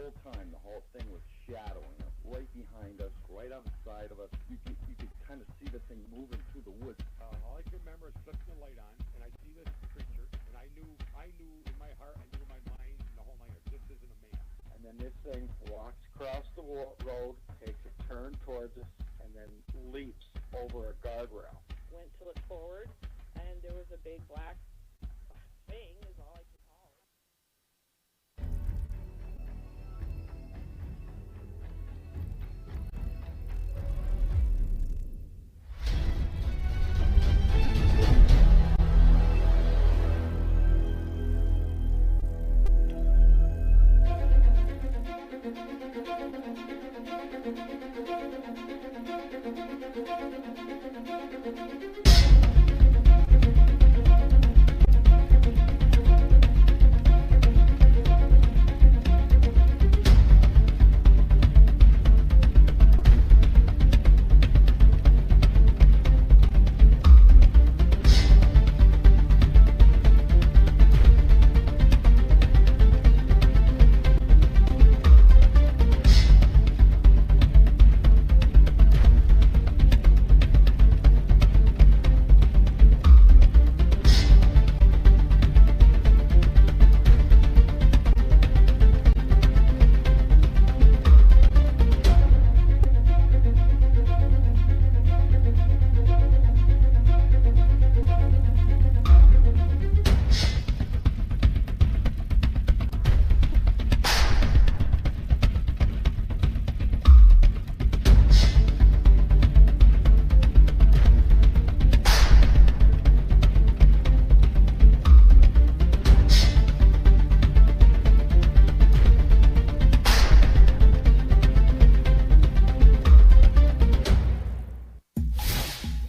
whole time, the whole thing was shadowing us, right behind us, right on the side of us. You could kind of see the thing moving through the woods. All I can remember is flipping the light on, and I see this creature, and I knew in my heart, I knew in my mind, the whole night, this isn't a man. And then this thing walks across the road, takes a turn towards us, and then leaps over a guardrail. Went to look forward, and there was a big black thing, is all I could call it.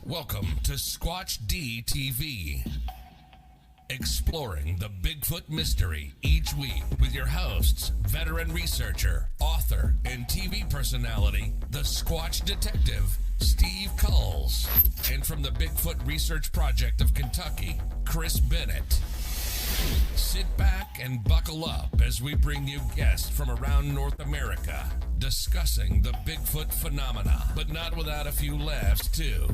Welcome to Squatch-D TV, exploring the Bigfoot mystery each week with your hosts, veteran researcher, author, and TV personality, the Squatch Detective, Steve Kulls, and from the Bigfoot Research Project of Kentucky, Chris Bennett. Sit back and buckle up as we bring you guests from around North America discussing the Bigfoot phenomena, but not without a few laughs too.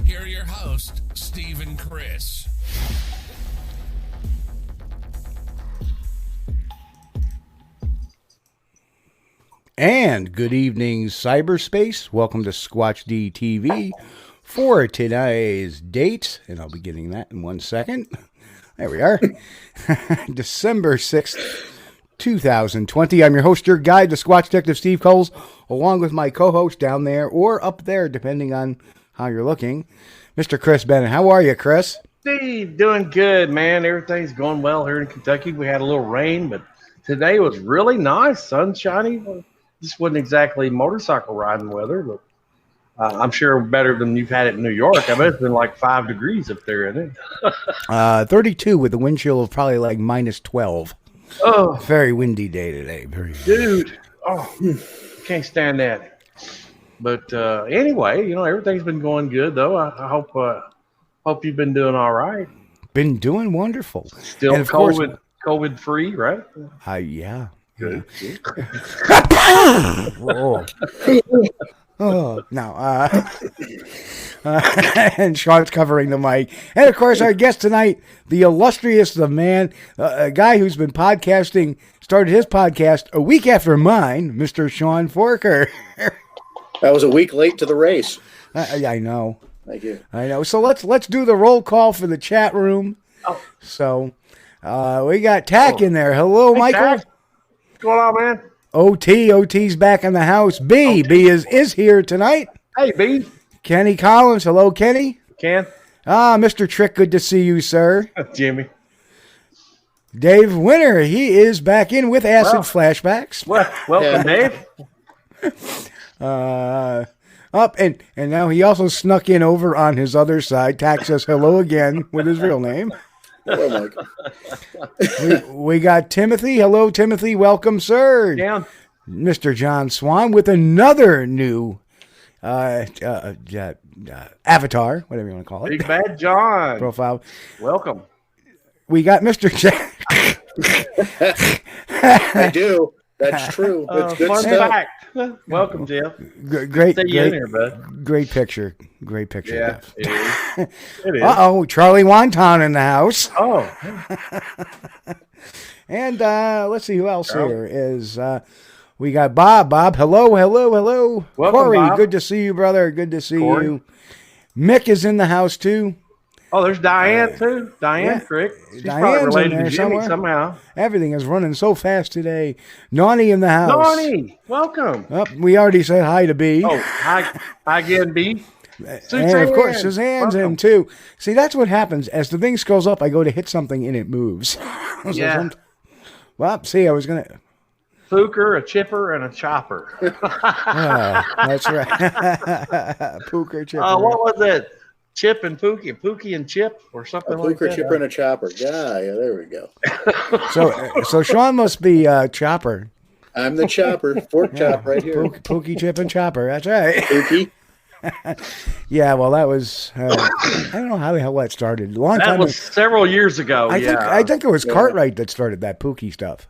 Here are your hosts, Steve and Chris. And good evening, cyberspace. Welcome to Squatch-D TV for today's date, and I'll be getting that in 1 second. There we are. December 6th, 2020. I'm your host, your guide, the Squatch Detective Steve Kulls, along with my co-host down there or up there, depending on how you're looking, Mr. Chris Bennett. How are you, Chris? Steve, doing good, man. Everything's going well here in Kentucky. We had a little rain, but today was really nice, sunshiny. This wasn't exactly motorcycle riding weather, but I'm sure better than you've had it in New York. I bet it's been like 5 degrees up there, isn't it? 32 with a wind chill of probably like minus 12. Oh, very windy day today. Dude, can't stand that. But anyway, you know, everything's been going good, though. I hope you've been doing all right. Been doing wonderful. Still COVID free, right? Yeah. Good. No. And Sean's covering the mic. And, of course, our guest tonight, the illustrious, the man, a guy who's been podcasting, started his podcast a week after mine, Mr. Sean Forker. I was a week late to the race. I know. Thank you. I know. So let's do the roll call for the chat room. Oh. So we got Tack in there. Hello, hey, Michael. Tack. What's going on, man? OT's back in the house. B is here tonight. Hey, B. Kenny Collins. Hello, Kenny. Ken. Mr. Trick, good to see you, sir. Jimmy. Dave Winter, he is back in with acid flashbacks. Welcome, Dave. Up and now he also snuck in over on his other side. Tack says hello again with his real name. Hello, Mike. we got Timothy. Hello, Timothy. Welcome, sir. Down. Mr. John Swan with another new avatar, whatever you want to call it. Big Bad John. Profile. Welcome. We got Mr. Jack. I do. That's true. It's good Fun stuff. fact. Welcome, Jeff. Great, Stay in here, bud. great picture. Great picture. Yeah, it is. It is. Uh-oh, Charlie Wonton in the house. Oh, And let's see who else here is. We got Bob. Bob, hello. Welcome, Corey, Bob. good to see you, brother. Good to see Corey. you. Mick is in the house, too. oh, there's Diane too. Diane yeah. Crick. She's Diane's probably in related there to Jimmy somewhere. somehow. Everything is running so fast today. Nani in the house. Nani, welcome. Oh, we already said hi to B. Oh, hi again, B. And of course, Suzanne's welcome. in too. See, that's what happens. As the thing scrolls up, I go to hit something and it moves. So Yeah. well, see, I was going to. Pooker, a chipper, and a chopper. That's right. Pooker, chipper. What was it? Chip and Pookie, Pookie and Chip, or A something like pooker, that. chipper, and a chopper. Yeah, there we go. So Sean must be Chopper. I'm the chopper. Fork chop right here. Pookie, Chip, and Chopper. That's right. Pookie. Yeah, well, that was, I don't know how the hell that started. A long That time was several years ago. I think it was Cartwright that started that Pookie stuff.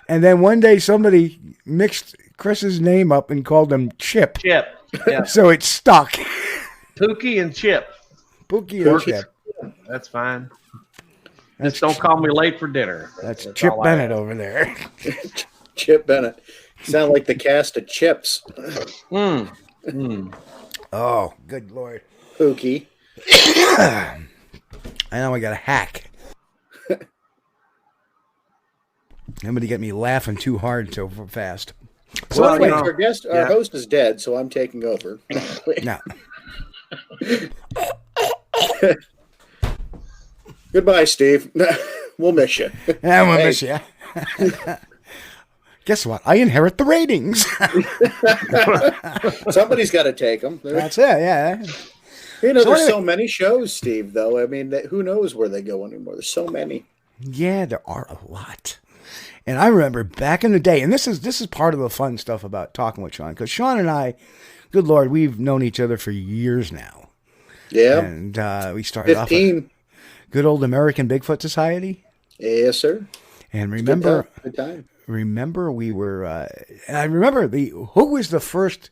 And then one day somebody mixed Chris's name up and called him Chip. Chip. Yeah. So it stuck. Pookie and Chip. Pookie and Chip. That's fine. Just don't call me late for dinner. That's Chip all I Bennett ask. over there. Chip Bennett. Sound like the cast of Chips. Oh, good Lord. Pookie. I know I got a hack. Nobody get me laughing too hard so fast. So Well, anyway, our host is dead, so I'm taking over. no. Goodbye, Steve. We'll miss you. I'm going to miss you. Guess what? I inherit the ratings. Somebody's got to take them. That's it, yeah. There's anyway- so many shows, Steve, though. I mean, who knows where they go anymore? There's so many. Yeah, there are a lot. And I remember back in the day, and this is part of the fun stuff about talking with Sean, because Sean and I, good Lord, we've known each other for years now. Yeah. And we started 15. off a good old American Bigfoot Society. Yes, sir. And remember, Good time. remember we were, and I remember who was the first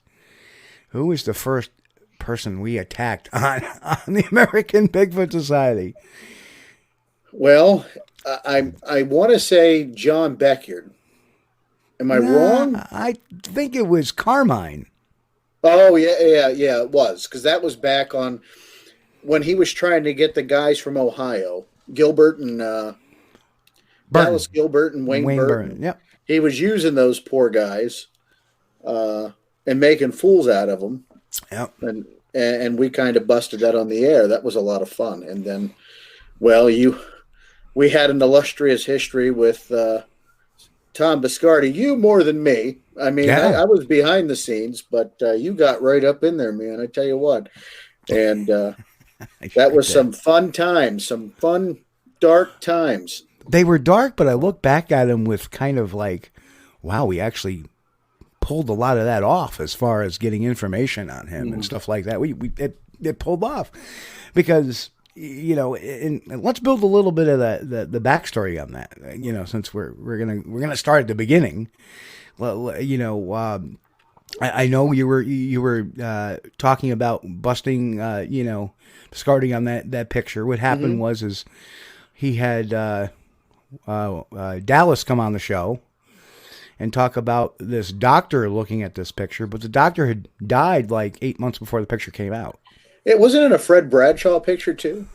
person we attacked on the American Bigfoot Society? Well, I want to say John Beckyard. Am I wrong? I think it was Carmine. Oh, yeah, it was. Because that was back on when he was trying to get the guys from Ohio, Gilbert and Dallas Gilbert and Wayne Burton. Yep. He was using those poor guys and making fools out of them. Yep. And we kind of busted that on the air. That was a lot of fun. And then, well, we had an illustrious history with Tom Biscardi. You more than me. I mean, Yeah. I was behind the scenes, but you got right up in there, man. I tell you what. And that was some fun times, some fun, dark times. They were dark, but I look back at them with kind of like, wow, we actually pulled a lot of that off as far as getting information on him and stuff like that. It pulled off because, you know, and let's build a little bit of the backstory on that, you know, since we're gonna start at the beginning. Well, you know, I know you were talking about busting, you know, Biscardi on that picture. What happened was he had Dallas come on the show and talk about this doctor looking at this picture, but the doctor had died like 8 months before the picture came out. It wasn't in a Fred Bradshaw picture too.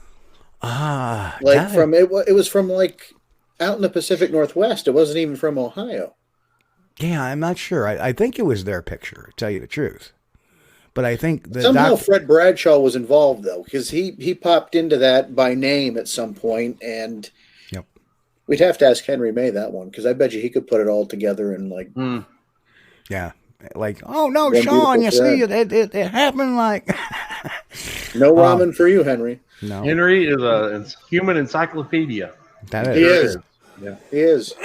Like it was from like out in the Pacific Northwest. It wasn't even from Ohio. Yeah, I'm not sure. I think it was their picture, to tell you the truth. But I think the Somehow Fred Bradshaw was involved though, because he popped into that by name at some point, and we'd have to ask Henry May that one, because I bet you he could put it all together in like yeah, like, oh no, One Sean, you beautiful see, it happened like no ramen for you, Henry. no, Henry is a human encyclopedia. that He is. is. Yeah. He is.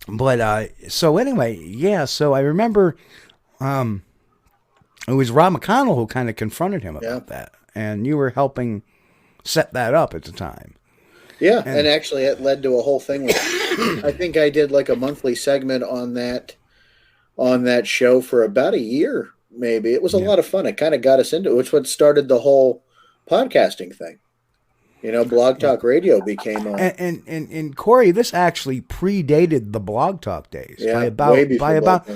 But so anyway, yeah. So I remember, it was Rob McConnell who kind of confronted him about that, and you were helping set that up at the time. Yeah, and actually it led to a whole thing with I think I did like a monthly segment on that show for about a year, maybe. It was a lot of fun. It kind of got us into it, which what started the whole podcasting thing. Blog Talk Radio became and Corey, this actually predated the Blog Talk days by about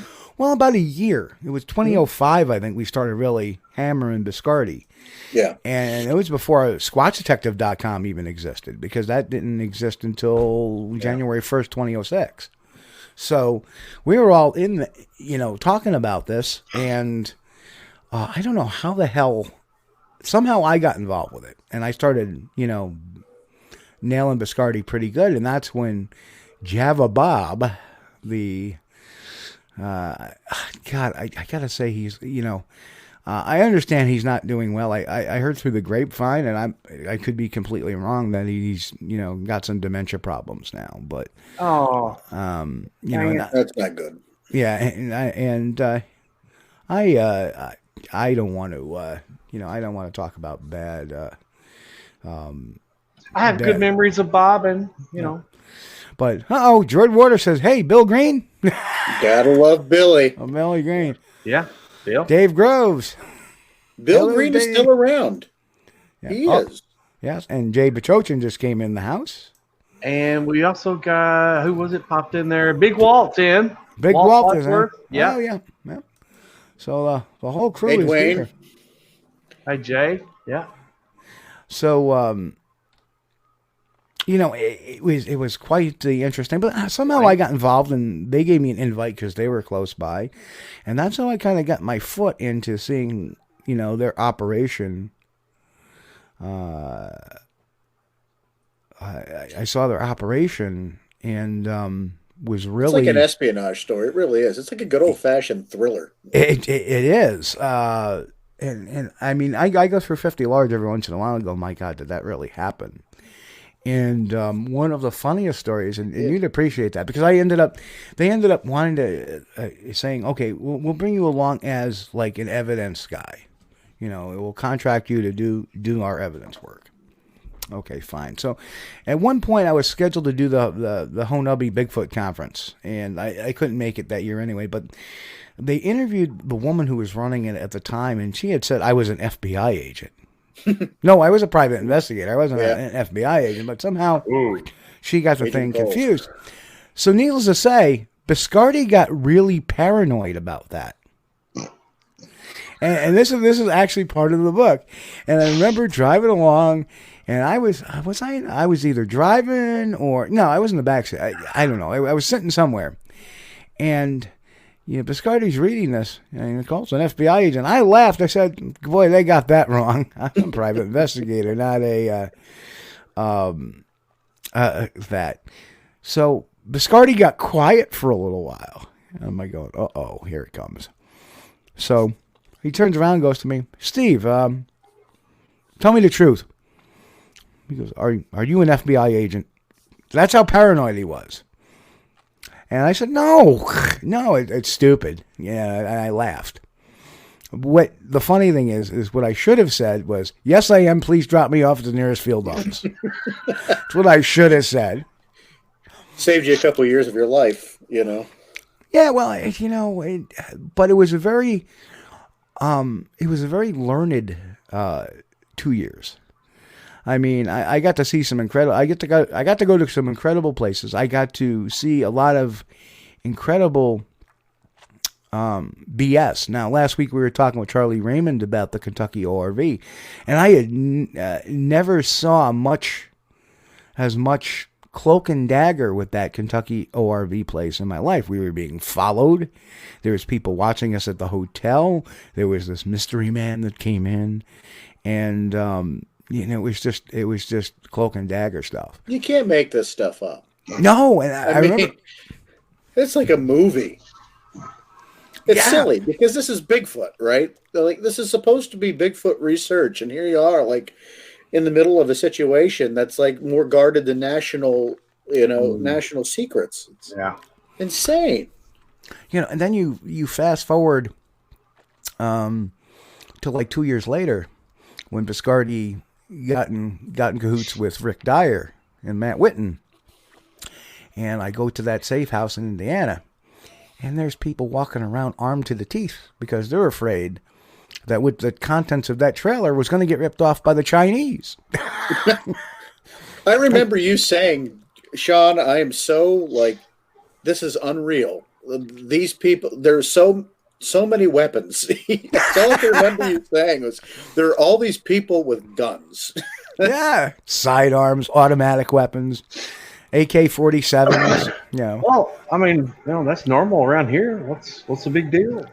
a year. It was 2005, I think we started really hammering Biscardi. Yeah. And it was before SquatchDetective.com even existed, because that didn't exist until January 1st, 2006. So we were all in talking about this, and I don't know how the hell, somehow I got involved with it, and I started, nailing Biscardi pretty good, and that's when Java Bob, the, God, I gotta say he's, I understand he's not doing well. I heard through the grapevine, and I could be completely wrong, that he's got some dementia problems now. But that's not good. Yeah, and I don't want to I don't want to talk about bad. I have good memories of Bob, and But Jordan Water says, "Hey, Bill Green, gotta love Billy. Oh, Billy Green, yeah." Bill. Dave Groves. Bill Green is still around. Yeah. He is. Yes, and Jay Bachochin just came in the house. And we also got, who was it popped in there? Big Walt's in. Big Walt is in. Yeah. Oh, yeah. So the whole crew is Dwayne. here. Hi, Jay. Yeah. So, it was quite interesting, but somehow I got involved, and they gave me an invite because they were close by, and that's how I kind of got my foot into seeing, their operation. I saw their operation, and was really, it's like an espionage story. It really is. It's like a good old fashioned thriller. It is. And I mean, I go through 50 large every once in a while and go, my God, did that really happen? And one of the funniest stories, and you'd appreciate that, because they ended up wanting to, saying, okay, we'll bring you along as like an evidence guy. We'll contract you to do our evidence work. Okay, fine. So at one point I was scheduled to do the Honubby Bigfoot conference, and I couldn't make it that year anyway, but they interviewed the woman who was running it at the time, and she had said I was an FBI agent. No, I was a private investigator. I wasn't an FBI agent, but somehow she got the thing confused. So needless to say, Biscardi got really paranoid about that. And this is actually part of the book. And I remember driving along, and I was either driving or, no, I was in the backseat. I don't know. I was sitting somewhere. And Biscardi's reading this, and he calls an FBI agent. I laughed. I said, boy, they got that wrong. I'm a private investigator, not that. So Biscardi got quiet for a little while. I'm like going, uh-oh, here it comes. So he turns around and goes to me, Steve, tell me the truth. He goes, are you an FBI agent? That's how paranoid he was. And I said, no, it's stupid. Yeah, and I laughed. What the funny thing is what I should have said was, yes, I am. Please drop me off at the nearest field office. That's what I should have said. Saved you a couple of years of your life, Yeah, well, but it was a very learned 2 years. I mean, I got to see some incredible. I got to go to some incredible places. I got to see a lot of incredible BS. Now, last week we were talking with Charlie Raymond about the Kentucky ORV, and I had never saw as much cloak and dagger with that Kentucky ORV place in my life. We were being followed. There was people watching us at the hotel. There was this mystery man that came in, and it was just cloak and dagger stuff. You can't make this stuff up. No, and I remember it's like a movie. It's silly because this is Bigfoot, right? Like, this is supposed to be Bigfoot research, and here you are, like, in the middle of a situation that's like more guarded than national secrets. It's insane. And then you fast forward to like 2 years later when Biscardi got in cahoots with Rick Dyer in Matt Whitten. And I go to that safe house in Indiana, and there's people walking around armed to the teeth because they're afraid that with the contents of that trailer was going to get ripped off by the Chinese. I remember you saying, Sean, I am so like, this is unreal. These people, there's so many weapons. That's all I can remember you saying was there are all these people with guns. Yeah, sidearms, automatic weapons, AK-47s. You know. Well, I mean, that's normal around here. What's the big deal?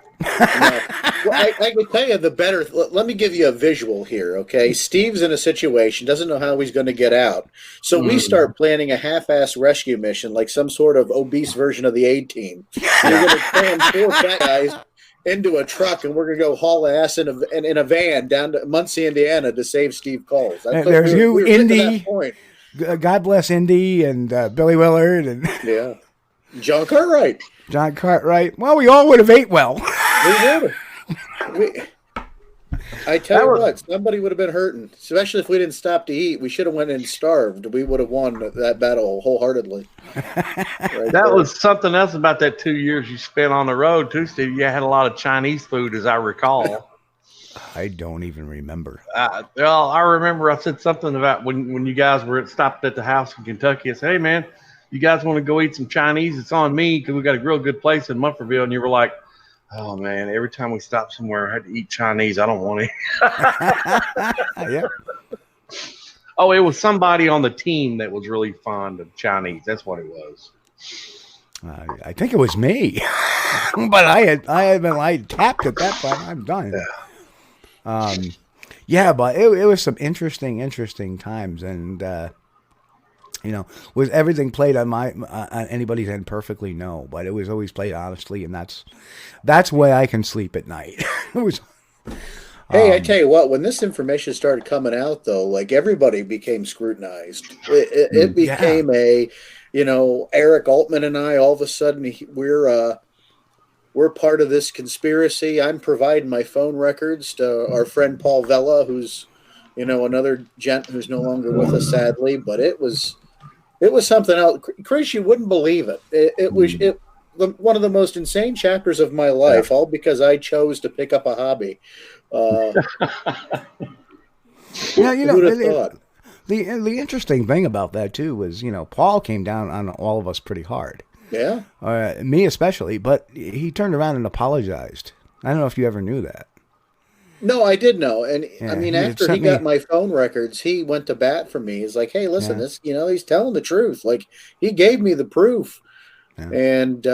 Well, I can tell you the better. Let me give you a visual here, okay? Steve's in a situation, doesn't know how he's going to get out. So we start planning a half-ass rescue mission, like some sort of obese version of the A-Team. We're going to cram 4 fat guys into a truck, and we're going to go haul ass in a van down to Muncie, Indiana, to save Steve Kulls. There's Indy. God bless Indy and Billy Willard and yeah, John Cartwright. John Cartwright. Well, we all would have ate well. We would. I tell you what, somebody would have been hurting, especially if we didn't stop to eat. We should have went and starved. We would have won that battle wholeheartedly. That was something else about that 2 years you spent on the road too, Steve. You had a lot of Chinese food, as I recall. I don't even remember. Well, I remember I said something about when you guys were stopped at the house in Kentucky. I said, "Hey, man, you guys want to go eat some Chinese? It's on me because we got a real good place in Munfordville." And you were like, "Oh man, every time we stop somewhere, I had to eat Chinese. I don't want to." Yeah. Oh, it was somebody on the team that was really fond of Chinese. That's what it was. I think it was me, but I tapped at that point. I'm done. Yeah, but it was some interesting times, and was everything played on on anybody's end perfectly? No, but it was always played honestly, and that's why I can sleep at night. It was. Hey, I tell you what, when this information started coming out, though, like everybody became scrutinized. It became Eric Altman and I, all of a sudden, we're part of this conspiracy. I'm providing my phone records to our friend Paul Vella, who's, another gent who's no longer with us, sadly. But it was something else. Chris, you wouldn't believe it. It was one of the most insane chapters of my life, all because I chose to pick up a hobby. Yeah, who'd have thought? The interesting thing about that too was, Paul came down on all of us pretty hard. Yeah. Me especially, but he turned around and apologized. I don't know if you ever knew that. No, I did know. And yeah, I mean, after he got my phone records, he went to bat for me. He's like, "Hey, listen, this, he's telling the truth. Like, he gave me the proof." Yeah. And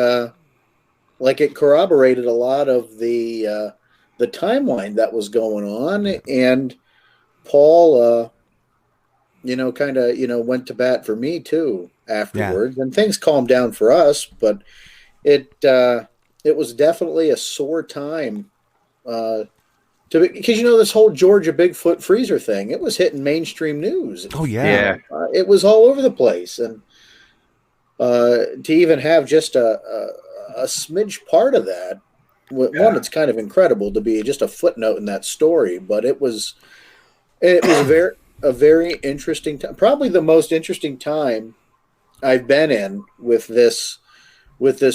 it corroborated a lot of the timeline that was going on. And Paul, went to bat for me too afterwards. Yeah. And things calmed down for us, but it was definitely a sore time because this whole Georgia Bigfoot freezer thing, it was hitting mainstream news. Oh yeah, it was all over the place, and to even have just a smidge part of that, one, it's kind of incredible to be just a footnote in that story, but it was a very interesting time, probably the most interesting time I've been in with this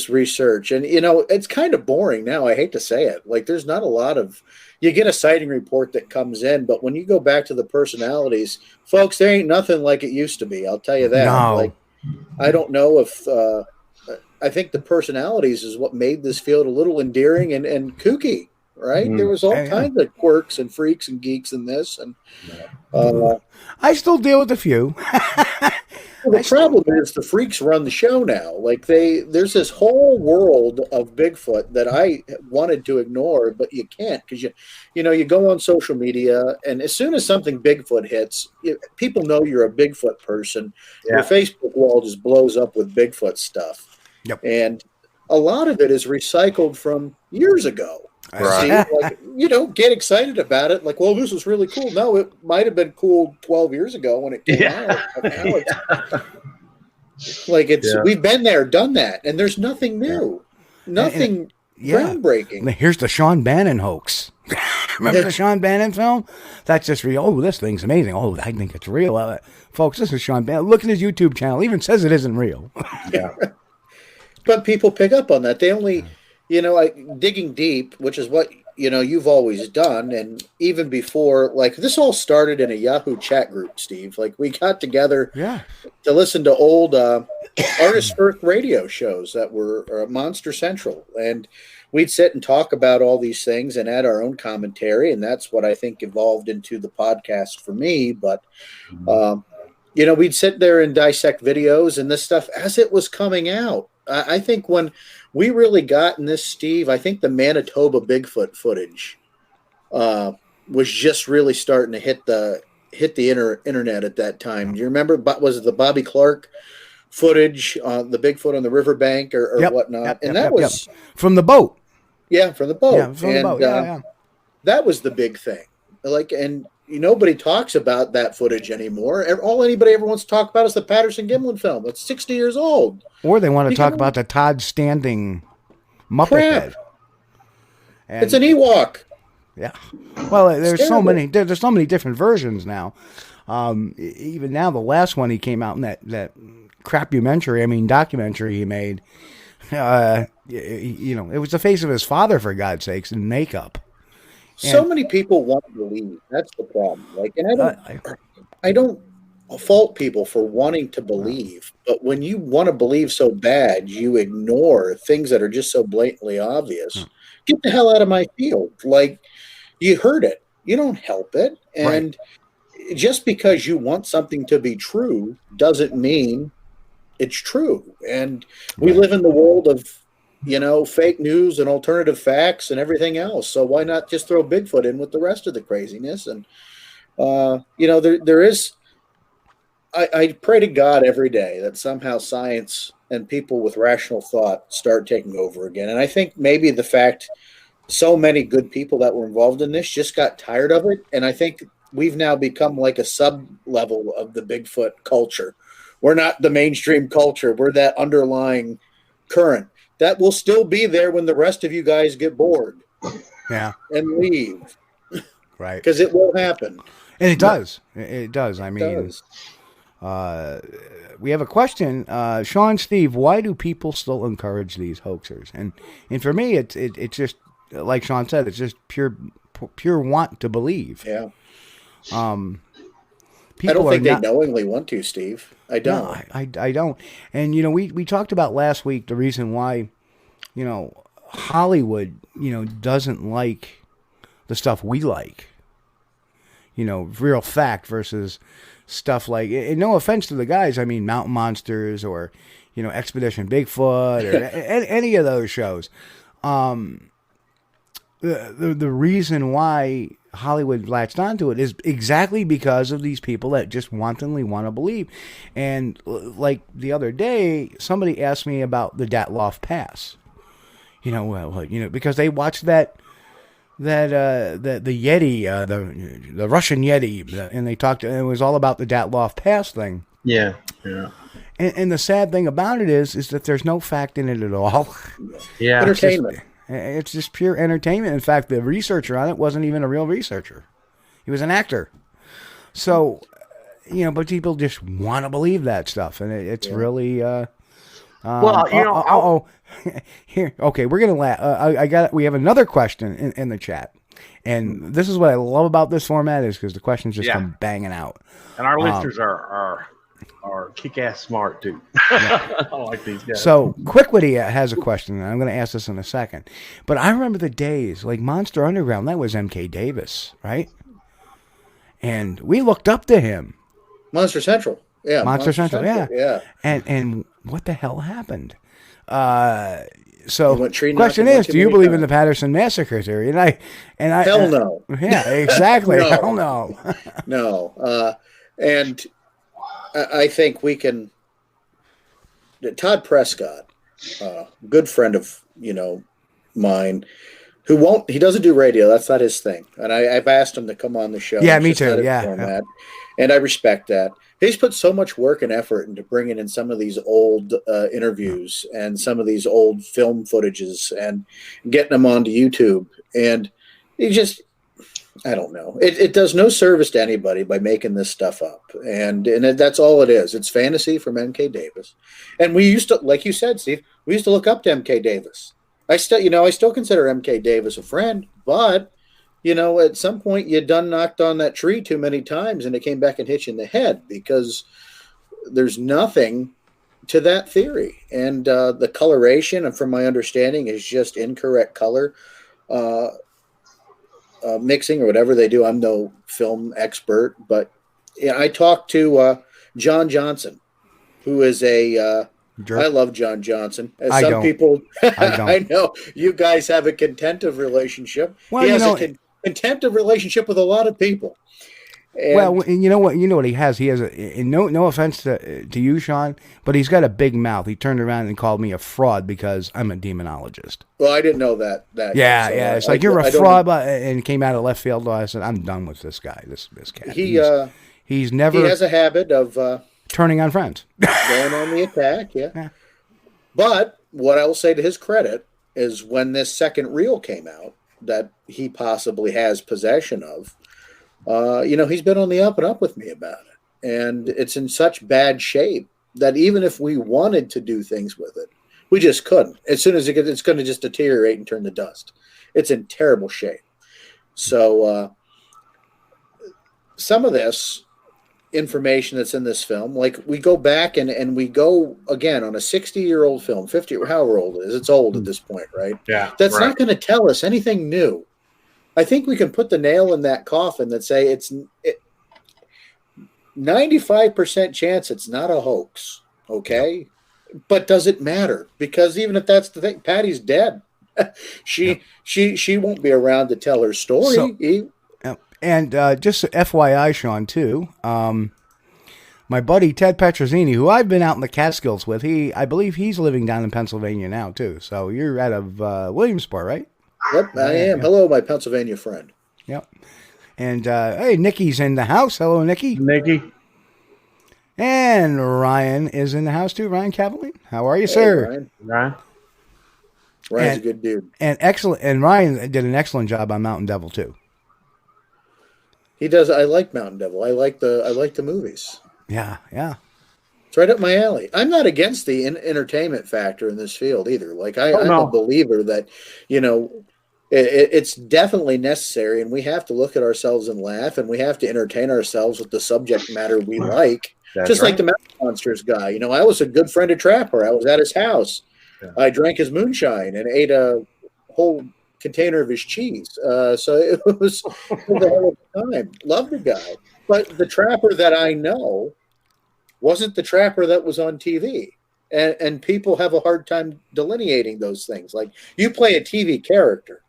research. And it's kind of boring now. I hate to say it. Like, there's not a lot of, you get a sighting report that comes in, but when you go back to the personalities, folks, there ain't nothing like it used to be. I'll tell you that. No. Like, I don't know if I think the personalities is what made this field a little endearing and kooky, right? There was all kinds of quirks and freaks and geeks in this, and I still deal with a few. the problem is the freaks run the show now. Like, there's this whole world of Bigfoot that I wanted to ignore, but you can't, because you go on social media, and as soon as something Bigfoot hits, people know you're a Bigfoot person. Yeah. Your Facebook wall just blows up with Bigfoot stuff. Yep. And a lot of it is recycled from years ago. Right. See, get excited about it. Like, well, this is really cool. No, it might have been cool 12 years ago when it came out. But now we've been there, done that, and there's nothing new, nothing groundbreaking. Here's the Sean Bannon hoax. Remember the Sean Bennett film? That's just real. Oh, this thing's amazing. Oh, I think it's real. Folks, this is Sean Bennett. Look at his YouTube channel. It even says it isn't real. Yeah. But people pick up on that. They only, digging deep, which is what, you've always done. And even before, like, this all started in a Yahoo chat group, Steve. Like, we got together to listen to old Artist First radio shows that were Monster Central. And we'd sit and talk about all these things and add our own commentary. And that's what I think evolved into the podcast for me. But, we'd sit there and dissect videos and this stuff as it was coming out. I think when we really got in this, Steve, I think the Manitoba Bigfoot footage was just really starting to hit the internet at that time. Do you remember? Was it the Bobby Clark footage on the Bigfoot on the riverbank or whatnot? That was from the boat. Yeah, from the boat. Yeah, from the boat. That was the big thing. Nobody talks about that footage anymore. All anybody ever wants to talk about is the Patterson Gimlin film. It's 60 years old. Or they want to talk about the Todd Standing Muppet head. It's an Ewok. Yeah. Well, there's so many different versions now. Even now, the last one he came out in that documentary he made. It was the face of his father, for God's sakes, in makeup. So many people want to believe. That's the problem. I don't fault people for wanting to believe, but when you want to believe so bad, you ignore things that are just so blatantly obvious. Get the hell out of my field. Like, you heard it. You don't help it. And just because you want something to be true doesn't mean it's true. And we live in the world of fake news and alternative facts and everything else. So why not just throw Bigfoot in with the rest of the craziness? And, there is, I pray to God every day that somehow science and people with rational thought start taking over again. And I think maybe the fact so many good people that were involved in this just got tired of it. And I think we've now become like a sub-level of the Bigfoot culture. We're not the mainstream culture. We're that underlying current that will still be there when the rest of you guys get bored and leave. Right. Because it will happen. And it does. It does. I mean, we have a question. Sean, Steve, why do people still encourage these hoaxers? And for me, it's just, like Sean said, it's just pure want to believe. Yeah. I don't think they knowingly want to, Steve. I don't. No, I don't. And, we talked about last week the reason why, Hollywood, doesn't like the stuff we like. Real fact versus stuff like, and no offense to the guys, I mean, Mountain Monsters or, Expedition Bigfoot or any of those shows. The reason why Hollywood latched onto it is exactly because of these people that just wantonly want to believe. And like the other day, somebody asked me about the Dyatlov Pass. Because they watched the Yeti, the Russian Yeti, and they talked. And it was all about the Dyatlov Pass thing. Yeah. And the sad thing about it is that there's no fact in it at all. Yeah, entertainment. It's just pure entertainment. In fact, the researcher on it wasn't even a real researcher. He was an actor. So, but people just want to believe that stuff. And it's really, here, okay, we're going to laugh. We have another question in the chat. And this is what I love about this format is because the questions just come banging out. And our listeners are kick-ass smart, too. I like these guys. So, Quickwitty has a question, and I'm going to ask this in a second. But I remember the days, like Monster Underground, that was M.K. Davis, right? And we looked up to him. Monster Central. Yeah. Monster Central, yeah. Yeah. And what the hell happened? So, the question is, do you believe in the Patterson Massacre theory? And I hell no. Yeah, exactly. No. Hell no. No. And I think we can. Todd Prescott, good friend of mine, he doesn't do radio. That's not his thing. And I've asked him to come on the show. Yeah, me too. Yeah. And I respect that. He's put so much work and effort into bringing in some of these old interviews and some of these old film footages and getting them onto YouTube. And I don't know. It does no service to anybody by making this stuff up, and that's all it is. It's fantasy from M.K. Davis, and we used to, like you said, Steve, we used to look up to M.K. Davis. I still consider M.K. Davis a friend, but at some point you done knocked on that tree too many times, and it came back and hit you in the head because there's nothing to that theory, and the coloration, and from my understanding, is just incorrect color. Mixing or whatever they do. I'm no film expert, but I talked to John Johnson, who is I love John Johnson. People, I know you guys have a contentive relationship. Well, he has a contentive relationship with a lot of people. And you know what he has? He has no offense to you, Sean, but he's got a big mouth. He turned around and called me a fraud because I'm a demonologist. Well, I didn't know that. Yeah, so it's like you're a fraud, and came out of left field. I said, I'm done with this guy, this cat. He has a habit of turning on friends, going on the attack. Yeah. But what I will say to his credit is when this second reel came out that he possibly has possession of. He's been on the up and up with me about it, and it's in such bad shape that even if we wanted to do things with it, we just couldn't. As soon as it's going to just deteriorate and turn to dust. It's in terrible shape. So some of this information that's in this film, like we go back and we go again on a 60-year-old film, 50 or however old it is. It's old at this point, right? Yeah. That's not going to tell us anything new. I think we can put the nail in that coffin that say it's 95% chance it's not a hoax, okay? But does it matter? Because even if that's the thing, Patty's dead. She won't be around to tell her story. And just FYI, Sean, too, my buddy Ted Petrozzini, who I've been out in the Catskills with, I believe he's living down in Pennsylvania now, too. So you're out of Williamsport, right? Yep, I am. Yeah. Hello, my Pennsylvania friend. Yep. And, hey, Nikki's in the house. Hello, Nikki. Nikki. And Ryan is in the house, too. Ryan Cavalier. How are you, sir? Ryan's a good dude. And Ryan did an excellent job on Mountain Devil, too. He does. I like Mountain Devil. I like the movies. Yeah. It's right up my alley. I'm not against the entertainment factor in this field either. Like I'm a believer that, it's definitely necessary, and we have to look at ourselves and laugh, and we have to entertain ourselves with the subject matter we like. That's just right. like the Mountain Monsters guy. I was a good friend of Trapper. I was at his house. Yeah. I drank his moonshine and ate a whole container of his cheese. So it was a hell of a time. Loved the guy. But the Trapper that I know wasn't the Trapper that was on TV. And people have a hard time delineating those things. Like, you play a TV character,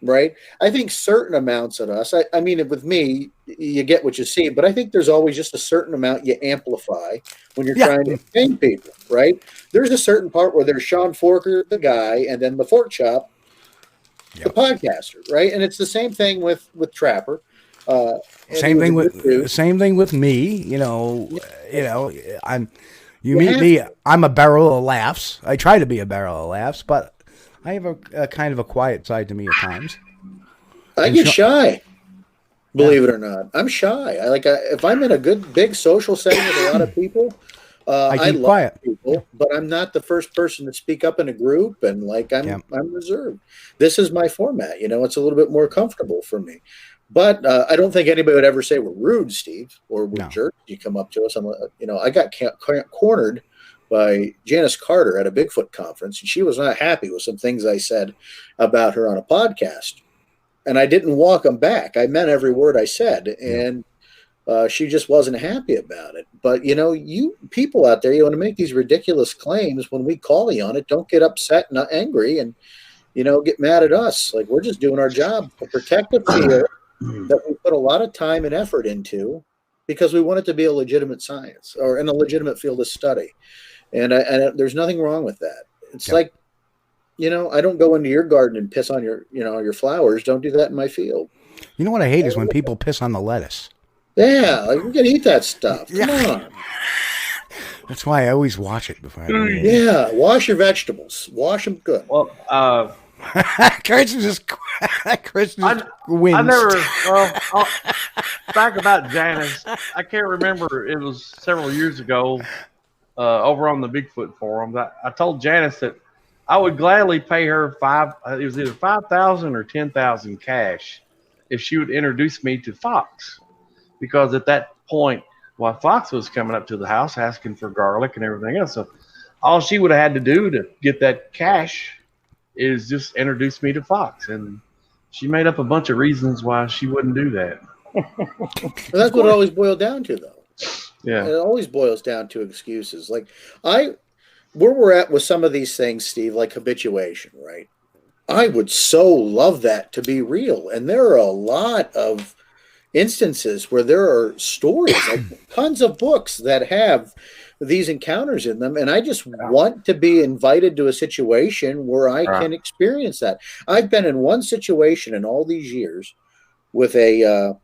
right? I think certain amounts of us, I mean, with me, you get what you see, but I think there's always just a certain amount you amplify when you're trying to entertain people, right? There's a certain part where there's Sean Forker, the guy, and then the Fork Chop, the podcaster, right? And it's the same thing with Trapper. Same thing with me. I'm a barrel of laughs. I try to be a barrel of laughs, but I have a kind of a quiet side to me at times. I get shy, believe it or not. I'm shy. If I'm in a good big social setting with a lot of people, I love quiet people, but I'm not the first person to speak up in a group, and I'm reserved. This is my format. It's a little bit more comfortable for me. But I don't think anybody would ever say we're rude, Steve, or we're jerks. You come up to us, I got cornered by Janice Carter at a Bigfoot conference, and she was not happy with some things I said about her on a podcast. And I didn't walk them back. I meant every word I said, and she just wasn't happy about it. But, you people out there, you want to make these ridiculous claims. When we call you on it, don't get upset and angry and, get mad at us. Like, we're just doing our job to protect the field that we put a lot of time and effort into, because we want it to be a legitimate science or in a legitimate field of study. And there's nothing wrong with that. It's like, I don't go into your garden and piss on your flowers. Don't do that in my field. You know what I hate is when people piss on the lettuce. Yeah, we can eat that stuff. Come on. That's why I always wash it before I eat it. Yeah, wash your vegetables. Wash them good. Well, Chris just wins. I never. Well, back about Janice, I can't remember. It was several years ago, over on the Bigfoot forums. I told Janice that I would gladly pay her it was either 5,000 or 10,000 cash if she would introduce me to Fox, because at that point, while Fox was coming up to the house asking for garlic and everything else, so all she would have had to do to get that cash is just introduce me to Fox, and she made up a bunch of reasons why she wouldn't do that. Well, that's what it always boiled down to, though. Yeah, it always boils down to excuses. Like where we're at with some of these things, Steve, like habituation, right? I would so love that to be real, and there are a lot of instances where there are stories, like tons of books that have these encounters in them, and I just want to be invited to a situation where I can experience that. I've been in one situation in all these years with a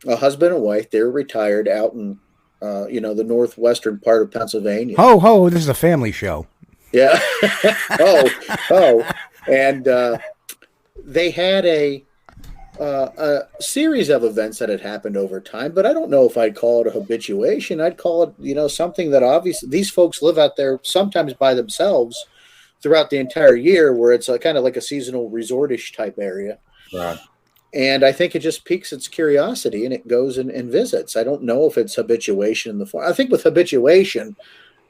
husband and wife. They're retired out in the northwestern part of Pennsylvania. Ho, this is a family show. Yeah. And they had a series of events that had happened over time, but I don't know if I'd call it a habituation. I'd call it, something that obviously these folks live out there sometimes by themselves throughout the entire year, where it's kind of like a seasonal resortish type area. Right. And I think it just piques its curiosity, and it goes and visits. I don't know if it's habituation in the form. I think with habituation,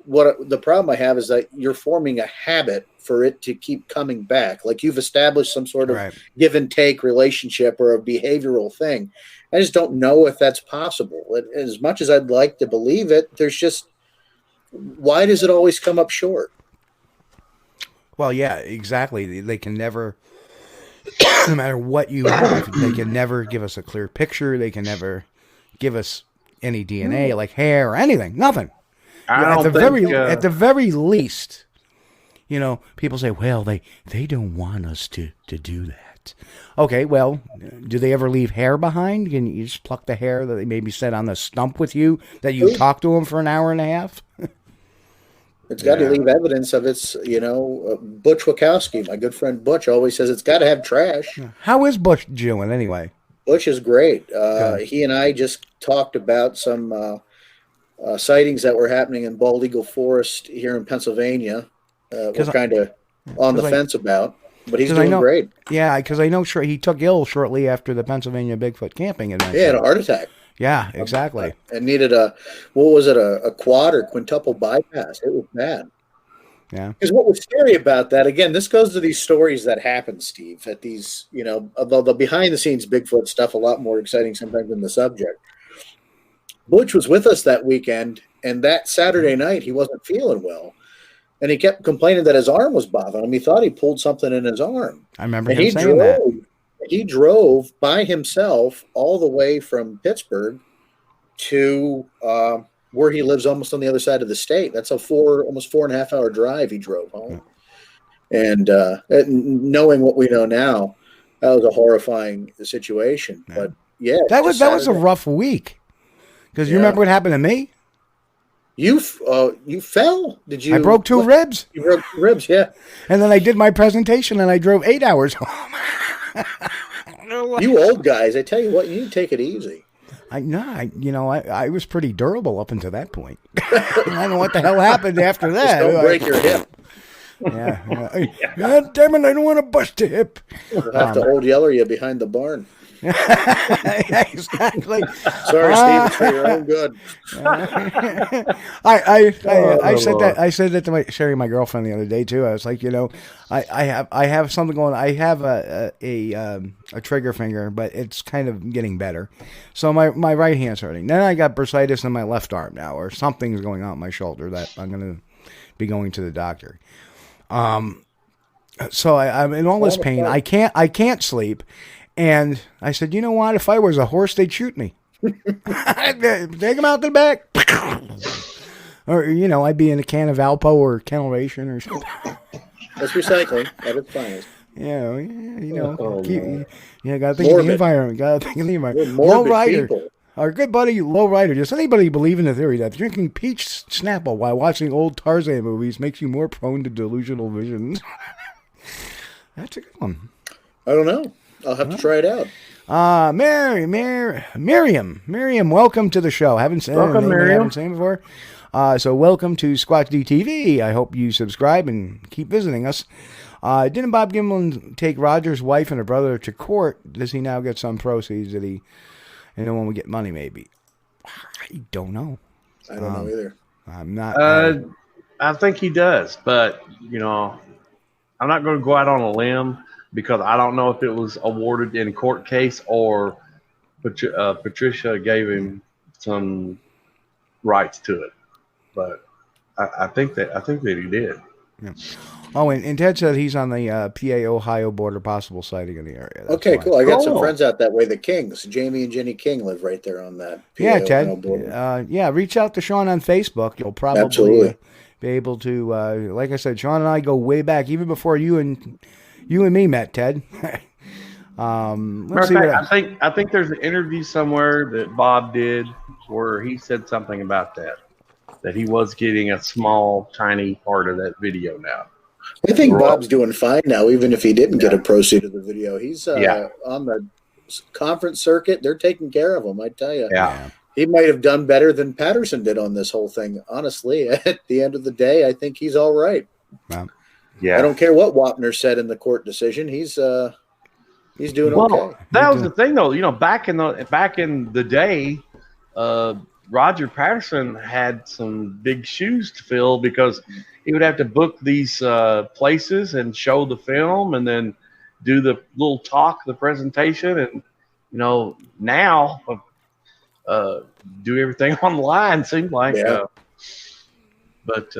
what the problem I have is that you're forming a habit for it to keep coming back. Like you've established some sort of give and take relationship or a behavioral thing. I just don't know if that's possible. As much as I'd like to believe it, there's just, why does it always come up short? Well, yeah, exactly. They can never, no matter what you have, they can never give us a clear picture. They can never give us any DNA, like hair or anything. Nothing. At the very least, people say, well, they don't want us to do that. Okay, well, do they ever leave hair behind? Can you just pluck the hair that they maybe set on the stump with you, that you talked to them for an hour and a half? It's got to leave evidence of its, Butch Wachowski, my good friend Butch, always says it's got to have trash. How is Butch doing anyway? Butch is great. He and I just talked about some sightings that were happening in Bald Eagle Forest here in Pennsylvania. We're kind of on the fence about, but he's doing great. Yeah, because I know he took ill shortly after the Pennsylvania Bigfoot camping adventure. Yeah, he had a heart attack. Yeah, exactly. And needed a quad or quintuple bypass. It was bad. Yeah. Because what was scary about that, again, this goes to these stories that happen, Steve, at these, although the behind the scenes Bigfoot stuff, a lot more exciting sometimes than the subject. Butch was with us that weekend, and that Saturday night he wasn't feeling well. And he kept complaining that his arm was bothering him. He thought he pulled something in his arm. I remember him saying that. He drove by himself all the way from Pittsburgh to where he lives, almost on the other side of the state. That's almost 4.5 hour drive he drove home. And knowing what we know now, that was a horrifying situation. Yeah. But yeah, that was a rough week. Because you remember what happened to me? You fell? Did you? I broke 2 ribs. You broke ribs, yeah. And then I did my presentation, and I drove 8 hours home. You old guys, I tell you what, you need to take it easy. I was pretty durable up until that point. I don't know what the hell happened after that. Just don't break your hip. Yeah. God damn it, I don't want to bust a hip. We'll have to old yeller you behind the barn. Exactly. Sorry, Steve, it's for your own good. I said that to Sherry, my girlfriend, the other day too. I was like, I have something going. I have a trigger finger, but it's kind of getting better. So my right hand's hurting. Then I got bursitis in my left arm now, or something's going on in my shoulder that I'm going to be going to the doctor. So I'm in all this pain. I can't sleep. And I said, you know what? If I was a horse, they'd shoot me. Take him out to the back. Or, I'd be in a can of Alpo or Kennelration or something. That's recycling. That is fine. Yeah, got to think of the environment. Low rider. People. Our good buddy, Low Rider. Does anybody believe in the theory that drinking peach Snapple while watching old Tarzan movies makes you more prone to delusional visions? That's a good one. I don't know. I'll have to try it out. Miriam, welcome to the show. Haven't seen before. So welcome to Squatch-D TV. I hope you subscribe and keep visiting us. Didn't Bob Gimlin take Roger's wife and her brother to court? Does he now get some proceeds that he, when we get money, maybe? I don't know. I don't know either. I'm not. I think he does, but I'm not going to go out on a limb because I don't know if it was awarded in a court case or Patricia gave him some rights to it. But I think that he did. Yeah. Oh, and Ted said he's on the PA-Ohio border, possible sighting in the area. That's okay, why. cool. I got some friends out that way. The Kings, Jamie and Jenny King, live right there on that PA-Ohio border. Yeah, reach out to Sean on Facebook. You'll probably be able to. Like I said, Sean and I go way back, even before you and me met, Ted. Let's see I think there's an interview somewhere that Bob did where he said something about that he was getting a small, tiny part of that video now. I think Bob's doing fine now, even if he didn't get a proceed of the video. He's on the conference circuit. They're taking care of him, I tell you. Yeah. He might have done better than Patterson did on this whole thing. Honestly, at the end of the day, I think he's all right. Yeah. I don't care what Wapner said in the court decision. He's doing okay. That was the thing, though. Back in the day, Roger Patterson had some big shoes to fill because he would have to book these places and show the film and then do the little talk, the presentation, and now do everything online. Seems like, but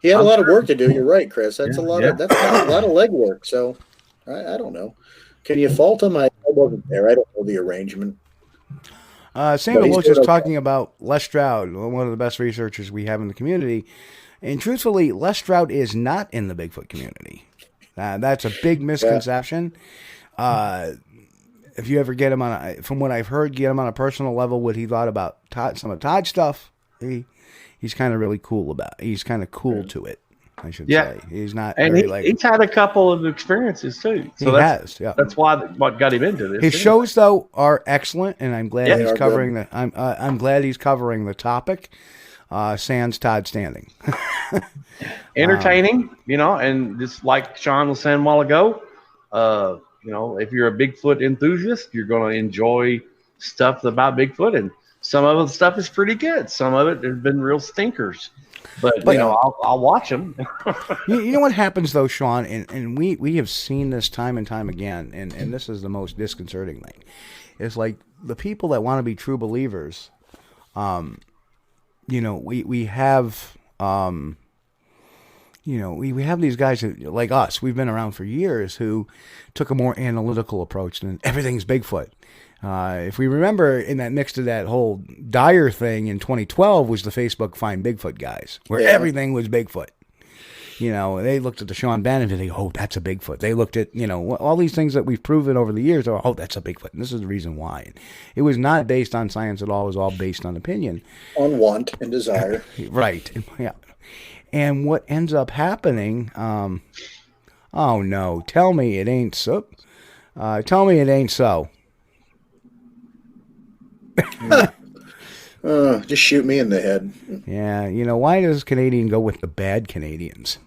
he had a lot of work to do. You're right, Chris. That's a lot of legwork. So I don't know. Can you fault him? I wasn't there. I don't know the arrangement. Samuel was just talking about Les Stroud, one of the best researchers we have in the community. And truthfully, Les Stroud is not in the Bigfoot community. That's a big misconception. If you ever get him from what I've heard, get him on a personal level, what he thought about some of Todd's stuff, he's kind of really cool he's kind of cool to it, I should say. He's not, and he's had a couple of experiences too. So that's what got him into this. His shows though are excellent, and I'm glad he's covering I'm glad he's covering the topic. Sans Todd Standing. Entertaining, and just like Sean was saying a while ago, if you're a Bigfoot enthusiast, you're going to enjoy stuff about Bigfoot, and some of the stuff is pretty good. Some of it has been real stinkers, but I'll watch them. You know what happens though, Sean, and we have seen this time and time again, and this is the most disconcerting thing. It's like the people that want to be true believers, we have, we have these guys like us. We've been around for years who took a more analytical approach than everything's Bigfoot. If we remember, in that mix to that whole Dyer thing in 2012 was the Facebook Find Bigfoot guys, where everything was Bigfoot. They looked at the Sean Bennett video. Oh, that's a Bigfoot. They looked at, all these things that we've proven over the years. Oh, that's a Bigfoot. And this is the reason why. It was not based on science at all. It was all based on opinion. On want and desire. Right. Yeah. And what ends up happening, oh no, tell me it ain't so. Tell me it ain't so. Just shoot me in the head. Yeah. Why does Canadian go with the bad Canadians?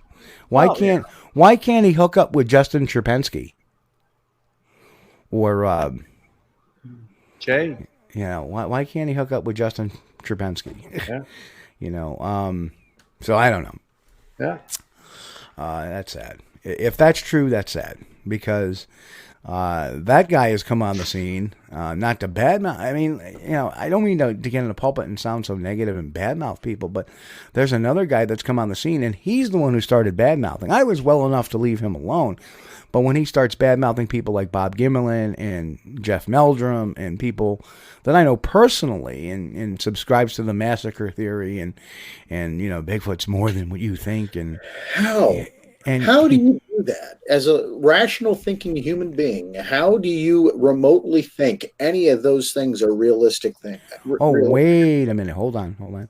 Why can't he hook up with Justin Sherpensky? Or Jay? Why can't he hook up with Justin Sherpensky? Yeah. So I don't know. Yeah. That's sad. If that's true, that's sad because that guy has come on the scene. Not to badmouth. I mean, I don't mean to get in the pulpit and sound so negative and badmouth people, but there's another guy that's come on the scene, and he's the one who started badmouthing. I was well enough to leave him alone, but when he starts badmouthing people like Bob Gimlin and Jeff Meldrum and people that I know personally and subscribes to the massacre theory and Bigfoot's more than what you think and how do you do that as a rational thinking human being? How do you remotely think any of those things are realistic things? Wait a minute. Hold on.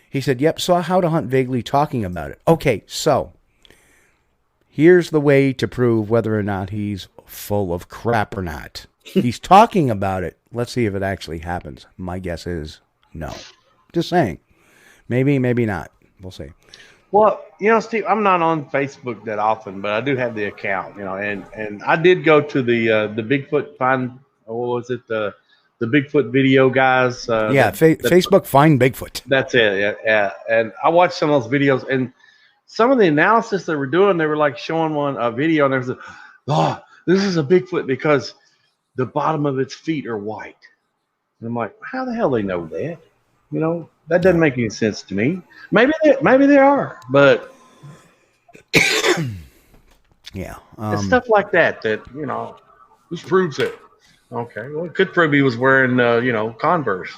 He said, yep, saw How to Hunt vaguely talking about it. Okay, so Here's the way to prove whether or not he's full of crap or not. He's talking about it. Let's see if it actually happens. My guess is no. Just saying. Maybe, maybe not. We'll see. Well, Steve, I'm not on Facebook that often, but I do have the account, and I did go to the Bigfoot what was it? The Bigfoot video guys. Facebook Find Bigfoot. That's it. Yeah. And I watched some of those videos, and some of the analysis they were doing, they were like showing a video, and there was this is a Bigfoot because the bottom of its feet are white. And I'm like, how the hell do they know that? That doesn't make any sense to me. Maybe they are, but yeah, it's stuff like that this proves it. Okay, well, it could prove he was wearing Converse.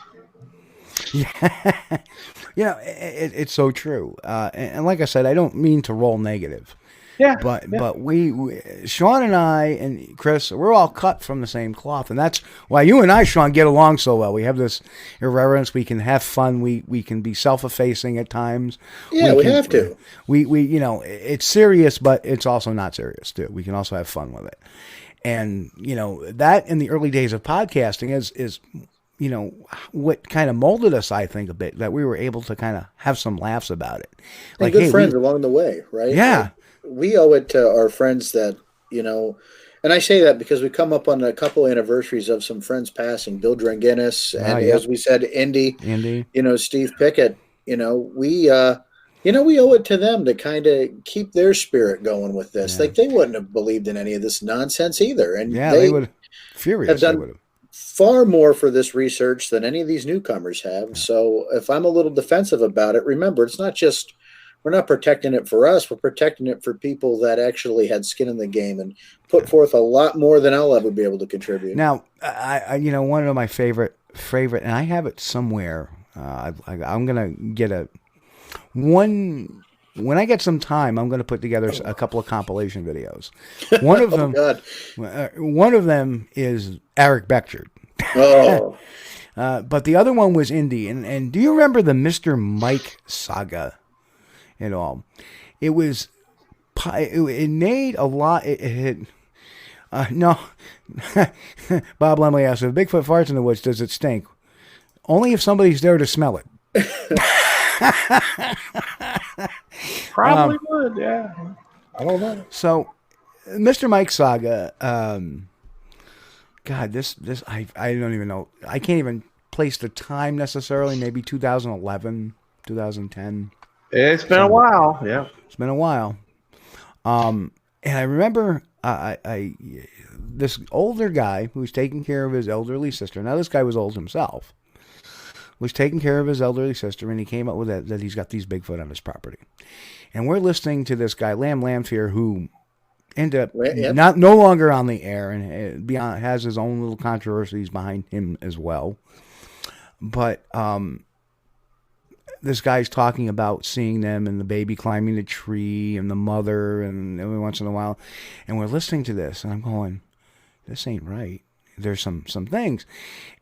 Yeah, it's so true. And like I said, I don't mean to roll negative. Yeah, but we Sean and I and Chris, we're all cut from the same cloth, and that's why you and I, Sean, get along so well. We have this irreverence. We can have fun. We can be self-effacing at times. Yeah, we have to. We it's serious, but it's also not serious too. We can also have fun with it, and that in the early days of podcasting is what kind of molded us, I think, a bit, that we were able to kind of have some laughs about it. Like, good friends along the way, right? Yeah. Like, we owe it to our friends that, and I say that because we come up on a couple anniversaries of some friends passing, Bill Dranginis, and as we said, Indy, Steve Pickett, we owe it to them to kind of keep their spirit going with this. Yeah. Like, they wouldn't have believed in any of this nonsense either. And they would have done far more for this research than any of these newcomers have. Yeah. So if I'm a little defensive about it, remember, it's not just, we're not protecting it for us. We're protecting it for people that actually had skin in the game and put forth a lot more than I'll ever be able to contribute. Now, I one of my favorite, and I have it somewhere. I'm gonna get when I get some time, I'm gonna put together a couple of compilation videos. One of them, one of them is Eric Beckford. Oh. But the other one was Indy. And do you remember the Mr. Mike saga at all? It was, it made a lot, no. Bob Lemley asked, if Bigfoot farts in the woods, does it stink? Only if somebody's there to smell it. Probably would, yeah. I don't know. So, Mr. Mike saga, God, this I don't even know. I can't even place the time necessarily. Maybe 2011, 2010. It's been a while. Yeah, it's been a while. And I remember this older guy who was taking care of his elderly sister. Now, this guy was old himself. Was taking care of his elderly sister, and he came up with that he's got these Bigfoot on his property. And we're listening to this guy, Lamb Lamphere, who ended up no longer on the air and has his own little controversies behind him as well. But this guy's talking about seeing them and the baby climbing the tree and the mother and every once in a while. And we're listening to this, and I'm going, this ain't right. There's some things.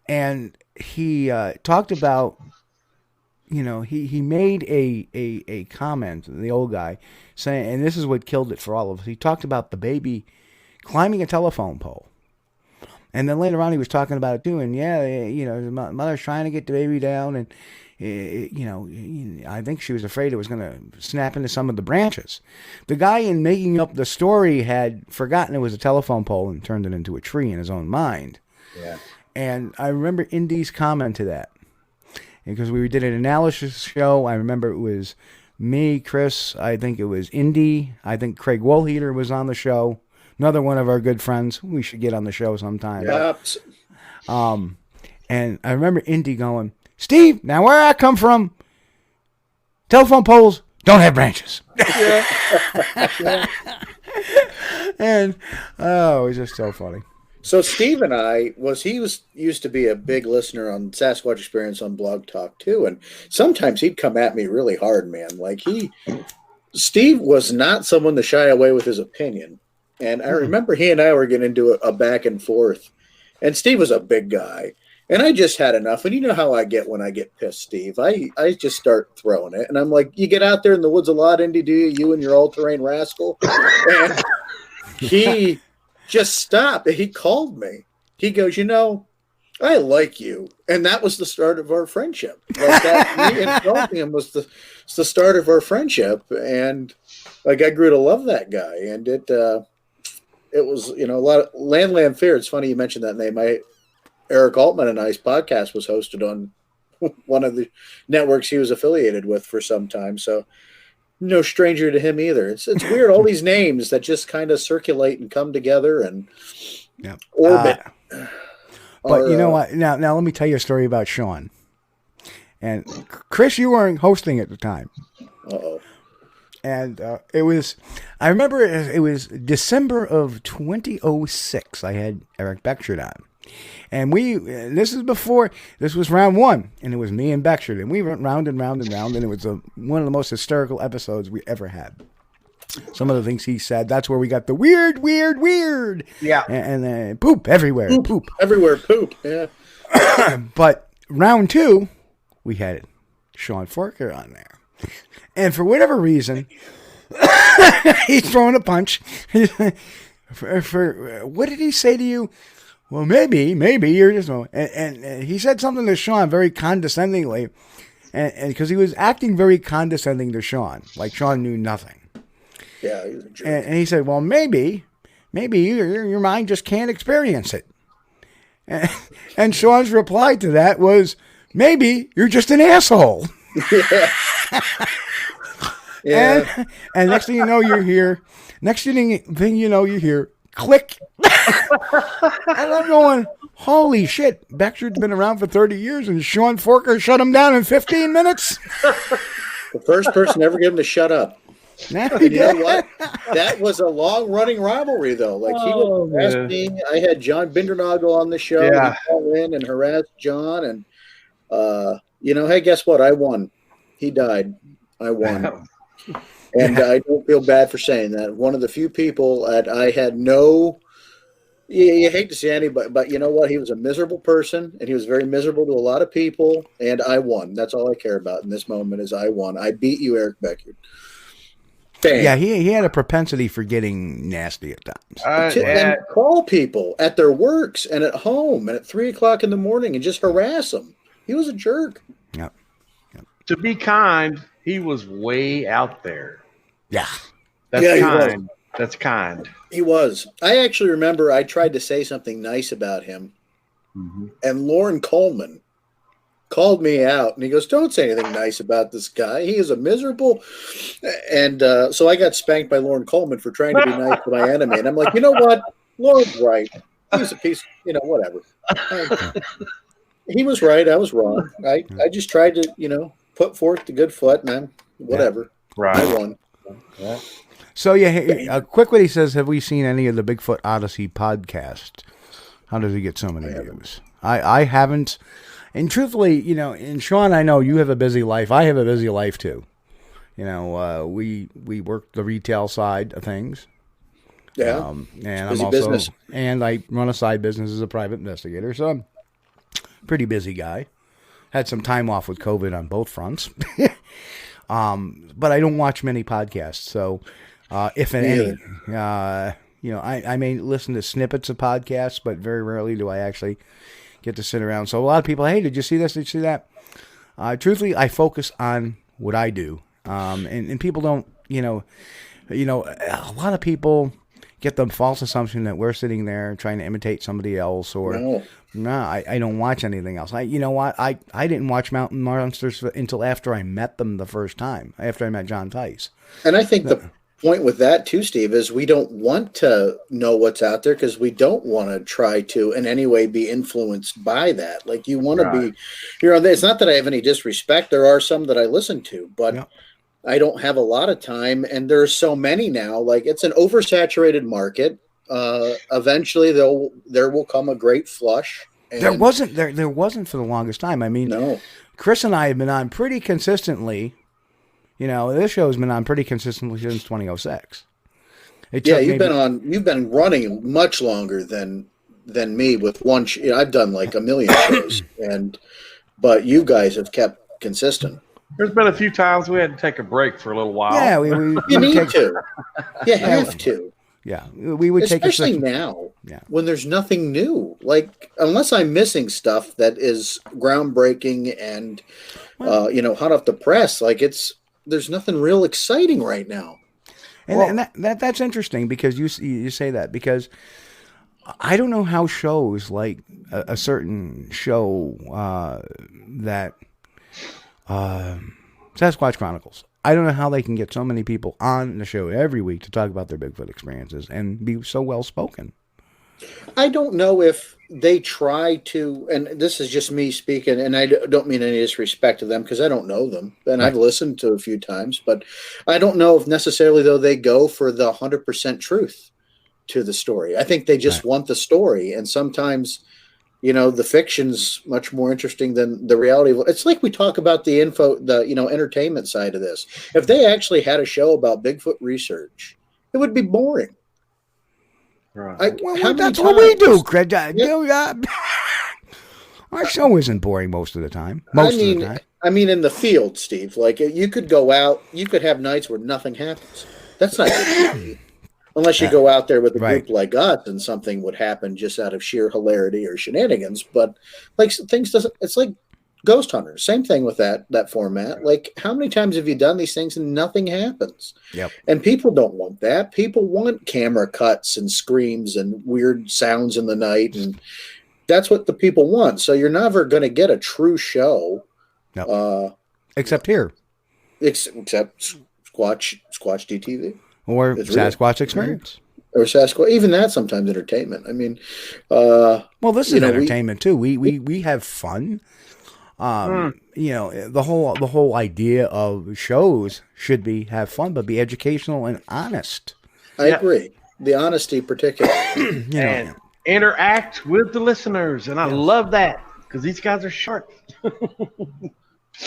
And he talked about, he made a comment, the old guy, saying, and this is what killed it for all of us. He talked about the baby climbing a telephone pole. And then later on he was talking about it too. And the mother's trying to get the baby down. And, I think she was afraid it was going to snap into some of the branches. The guy in making up the story had forgotten it was a telephone pole and turned it into a tree in his own mind. Yeah. And I remember Indy's comment to that. Because we did an analysis show. I remember it was me, Chris, I think it was Indy. I think Craig Woolheater was on the show. Another one of our good friends. We should get on the show sometime. Yep. And I remember Indy going, Steve, now where I come from, telephone poles don't have branches. Yeah. And, it was just so funny. So Steve and I used to be a big listener on Sasquatch Experience on Blog Talk too, and sometimes he'd come at me really hard, man. Like Steve was not someone to shy away with his opinion, and I remember he and I were getting into a back and forth, and Steve was a big guy, And I just had enough. And you know how I get when I get pissed, Steve. I just start throwing it. And I'm like, you get out there in the woods a lot, Indy, do you? You and your all-terrain rascal? And he just stopped. He called me. He goes, I like you. And that was the start of our friendship. Like that, me insulting him was the start of our friendship. And like I grew to love that guy. And it was, a lot of Land Fear. It's funny you mentioned that name. Eric Altman and I's podcast was hosted on one of the networks he was affiliated with for some time. So no stranger to him either. It's weird. All these names that just kind of circulate and come together and orbit. But you know what? Now let me tell you a story about Sean. And Chris, you weren't hosting at the time. Uh-oh. And I remember it was December of 2006. I had Eric Beckford on. And this was round one, and it was me and Beckford, and we went round and round and round, and it was one of the most hysterical episodes we ever had. Some of the things he said, that's where we got the weird. Yeah. And then poop everywhere. Poop. Everywhere, poop. Yeah. But round two, we had Sean Forker on there. And for whatever reason, he's throwing a punch. for what did he say to you? Well, maybe you're just... And he said something to Sean very condescendingly, and because he was acting very condescending to Sean, like Sean knew nothing. Yeah, he was a jerk. And he said, well, maybe your mind just can't experience it. And Sean's reply to that was, maybe you're just an asshole. Yeah. Yeah. And next thing you know, you're here. Next thing you know, you hear click. And I'm going, holy shit, Beckford's been around for 30 years and Sean Forker shut him down in 15 minutes. The first person to ever get him to shut up. And you know what? That was a long-running rivalry, though. Like, he would harass me. I had John Bindernagel on the show. Yeah. He'd call in and harass John. And, hey, guess what? I won. He died. I won. And I don't feel bad for saying that. One of the few people that I had no... You hate to see anybody, but you know what? He was a miserable person, and he was very miserable to a lot of people, and I won. That's all I care about in this moment is I won. I beat you, Eric Beckford. Bam. Yeah, he had a propensity for getting nasty at times. And call people at their works and at home and at 3 o'clock in the morning and just harass them. He was a jerk. Yep. To be kind, he was way out there. Yeah. That's kind. That's kind. He was. I actually remember I tried to say something nice about him, and Lauren Coleman called me out, and he goes, don't say anything nice about this guy. He is a miserable. And so I got spanked by Lauren Coleman for trying to be nice to my enemy. And I'm like, you know what? Lauren's right. He's a piece, whatever. He was right. I was wrong. I just tried to, put forth the good foot, and I'm whatever. Yeah. Right. I won. Yeah. So, quickly he says, have we seen any of the Bigfoot Odyssey podcast? How does he get so many views? I haven't. And truthfully, and Sean, I know you have a busy life. I have a busy life, too. We work the retail side of things. Yeah. And busy I'm also, business. And I run a side business as a private investigator. So I'm a pretty busy guy. Had some time off with COVID on both fronts. But I don't watch many podcasts. So, if any, I may listen to snippets of podcasts, but very rarely do I actually get to sit around. So a lot of people, hey, did you see this? Did you see that? Truthfully, I focus on what I do. And people don't, a lot of people get the false assumption that we're sitting there trying to imitate somebody else or I don't watch anything else. You know what? I didn't watch Mountain Monsters until after I met them the first time, after I met John Tice. And I think the point with that too, Steve, is we don't want to know what's out there because we don't want to try to in any way be influenced by that. Like you want to be, it's not that I have any disrespect. There are some that I listen to, but I don't have a lot of time. And there's so many now, like it's an oversaturated market. Eventually there will come a great flush. And there wasn't for the longest time. I mean, no. Chris and I have been on pretty consistently. This show has been on pretty consistently since 2006. You've been running much longer than than me with one. I've done like a million shows, but you guys have kept consistent. There's been a few times we had to take a break for a little while. Yeah, you need to. You have to. Yeah, we would especially take now when there's nothing new. Like unless I'm missing stuff that is groundbreaking and hot off the press. Like there's nothing real exciting right now. And that's interesting because you say that because I don't know how shows like a certain show that Sasquatch Chronicles. I don't know how they can get so many people on the show every week to talk about their Bigfoot experiences and be so well spoken. I don't know if they try to, and this is just me speaking, and I don't mean any disrespect to them because I don't know them, and I've listened to a few times, but I don't know if necessarily, though, they go for the 100% truth to the story. I think they just want the story, and sometimes, the fiction's much more interesting than the reality. It's like we talk about the entertainment side of this. If they actually had a show about Bigfoot research, it would be boring. Right. That's what we do, Craig. Our show isn't boring most of the time. Most of the time. I mean, in the field, Steve. Like, you could go out, you could have nights where nothing happens. That's not good. Unless you go out there with a group like us and something would happen just out of sheer hilarity or shenanigans. But, like, it's like Ghost Hunters. Same thing with that format. Like, how many times have you done these things and nothing happens? Yep. And people don't want that. People want camera cuts and screams and weird sounds in the night, and that's what the people want. So you're never going to get a true show. No. Except here. Except Squatch-D TV. Or Sasquatch Experience. Or Sasquatch. Even that sometimes entertainment. I mean, well, this is entertainment too. We have fun. The whole idea of shows should be have fun, but be educational and honest. I agree. The honesty, particularly, and interact with the listeners, and I love that because these guys are sharp.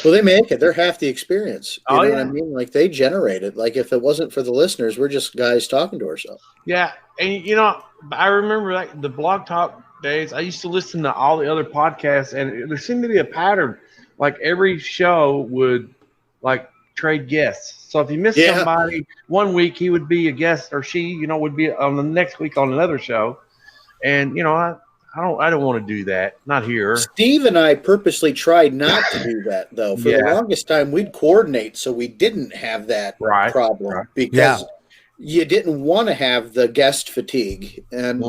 Well, they make it. They're half the experience. You know what I mean? Like they generate it. Like if it wasn't for the listeners, we're just guys talking to ourselves. Yeah, and I remember like the Blog Talk days. I used to listen to all the other podcasts, and there seemed to be a pattern. Like every show would like trade guests. So if you missed somebody one week, he would be a guest, or she, would be on the next week on another show. And I don't want to do that. Not here. Steve and I purposely tried not to do that, though. For the longest time, we'd coordinate so we didn't have that problem because you didn't want to have the guest fatigue. And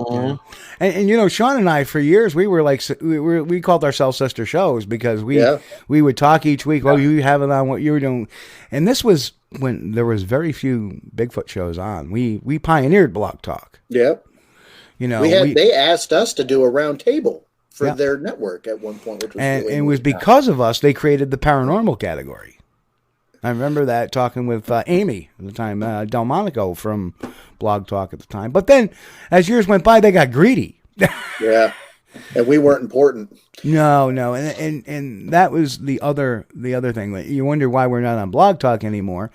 and Sean and I, for years, we were like we called ourselves sister shows because we would talk each week. Oh, you have it on what you were doing, and this was when there was very few Bigfoot shows on. We pioneered Blog Talk. Yep. They asked us to do a round table for their network at one point, which was and it was because of us they created the paranormal category. I remember that talking with Amy at the time, Delmonico from Blog Talk at the time. But then, as years went by, they got greedy. Yeah, and we weren't important. No, and that was the other thing. You wonder why we're not on Blog Talk anymore.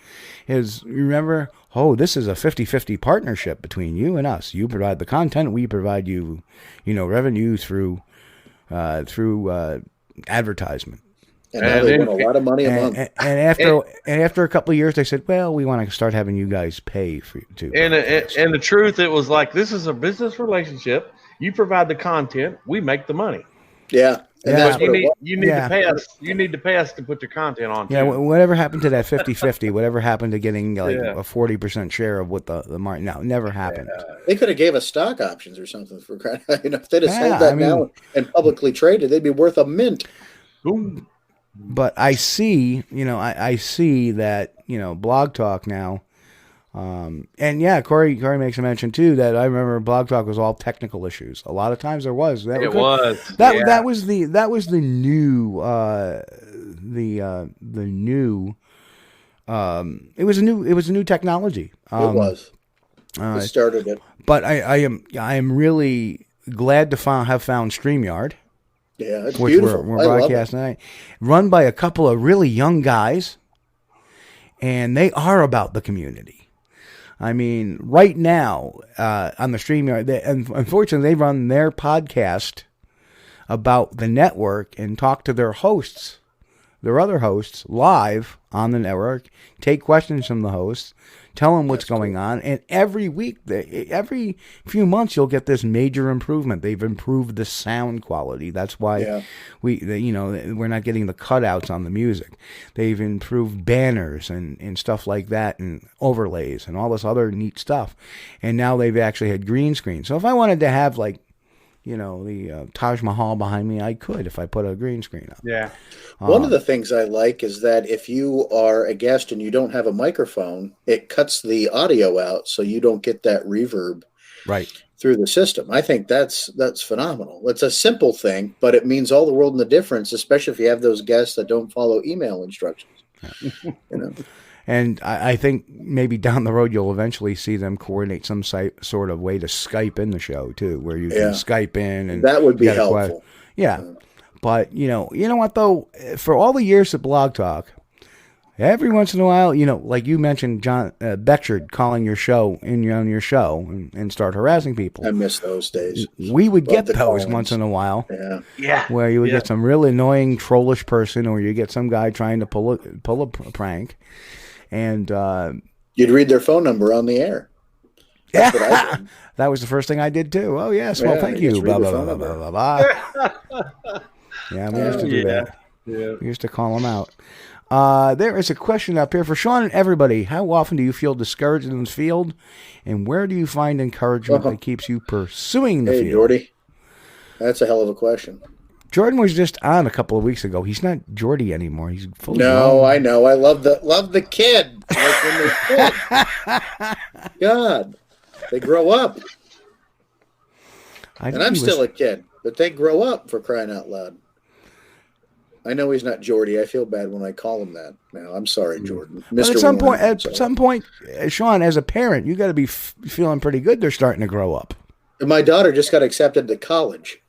Is you remember? Oh, this is a 50-50 partnership between you and us. You provide the content, we provide you, revenue through advertisement. And now they win a lot of money a month. And after a couple of years, they said, "Well, we want to start having you guys pay for to." And the truth, it was like this is a business relationship. You provide the content, we make the money. Yeah. And you need to pay us. You need to pay us to put your content on. Yeah, whatever happened to that 50-50? Whatever happened to getting a 40% share of what the market? No, never happened. They could have gave us stock options or something for crying. If they'd have sold that now and publicly traded, they'd be worth a mint. Boom. But I see, I see that Blog Talk now. And Corey makes a mention too that I remember Blog Talk was all technical issues. A lot of times there was. That was the new it was a new technology. It was. It started it. But I am really glad to have found StreamYard. Yeah, it's which beautiful. We're broadcasting tonight, run by a couple of really young guys, and they are about the community. I mean, right now on the StreamYard, unfortunately, they run their podcast about the network and talk to their hosts, their other hosts, live on the network, take questions from the hosts, tell them what's going on, and every week, every few months, you'll get this major improvement. They've improved the sound quality. That's why we're not getting the cutouts on the music. They've improved banners and stuff like that, and overlays and all this other neat stuff. And now they've actually had green screen. So if I wanted to have the Taj Mahal behind me, I could if I put a green screen up. Yeah. One of the things I like is that if you are a guest and you don't have a microphone, it cuts the audio out so you don't get that reverb through the system. I think that's phenomenal. It's a simple thing, but it means all the world in the difference, especially if you have those guests that don't follow email instructions. And I think maybe down the road you'll eventually see them coordinate some sort of way to Skype in the show too, where you can Skype in, and that would be helpful. But you know what though? For all the years at Blog Talk, every once in a while, like you mentioned, John Beckford calling your show on your show and start harassing people. I miss those days. We would get those once in a while. Yeah. Where you would get some really annoying trollish person, or you get some guy trying to pull a prank. And you'd read their phone number on the air. That's what I did. That was the first thing I did too. Oh yes, well thank you. Blah blah blah blah blah blah. Yeah, we used to do that. Yeah. We used to call them out. There is a question up here for Sean and everybody. How often do you feel discouraged in the field, and where do you find encouragement that keeps you pursuing the field? Hey, Jordy, that's a hell of a question. Jordan was just on a couple of weeks ago. He's not Jordy anymore. He's fully grown. I know. I love the kid. Like when they're kids. God, they grow up. And I'm still a kid, but they grow up, for crying out loud. I know he's not Jordy. I feel bad when I call him that. Now, I'm sorry, Jordan. But at some point, Sean, as a parent, you got to be feeling pretty good. They're starting to grow up. My daughter just got accepted to college.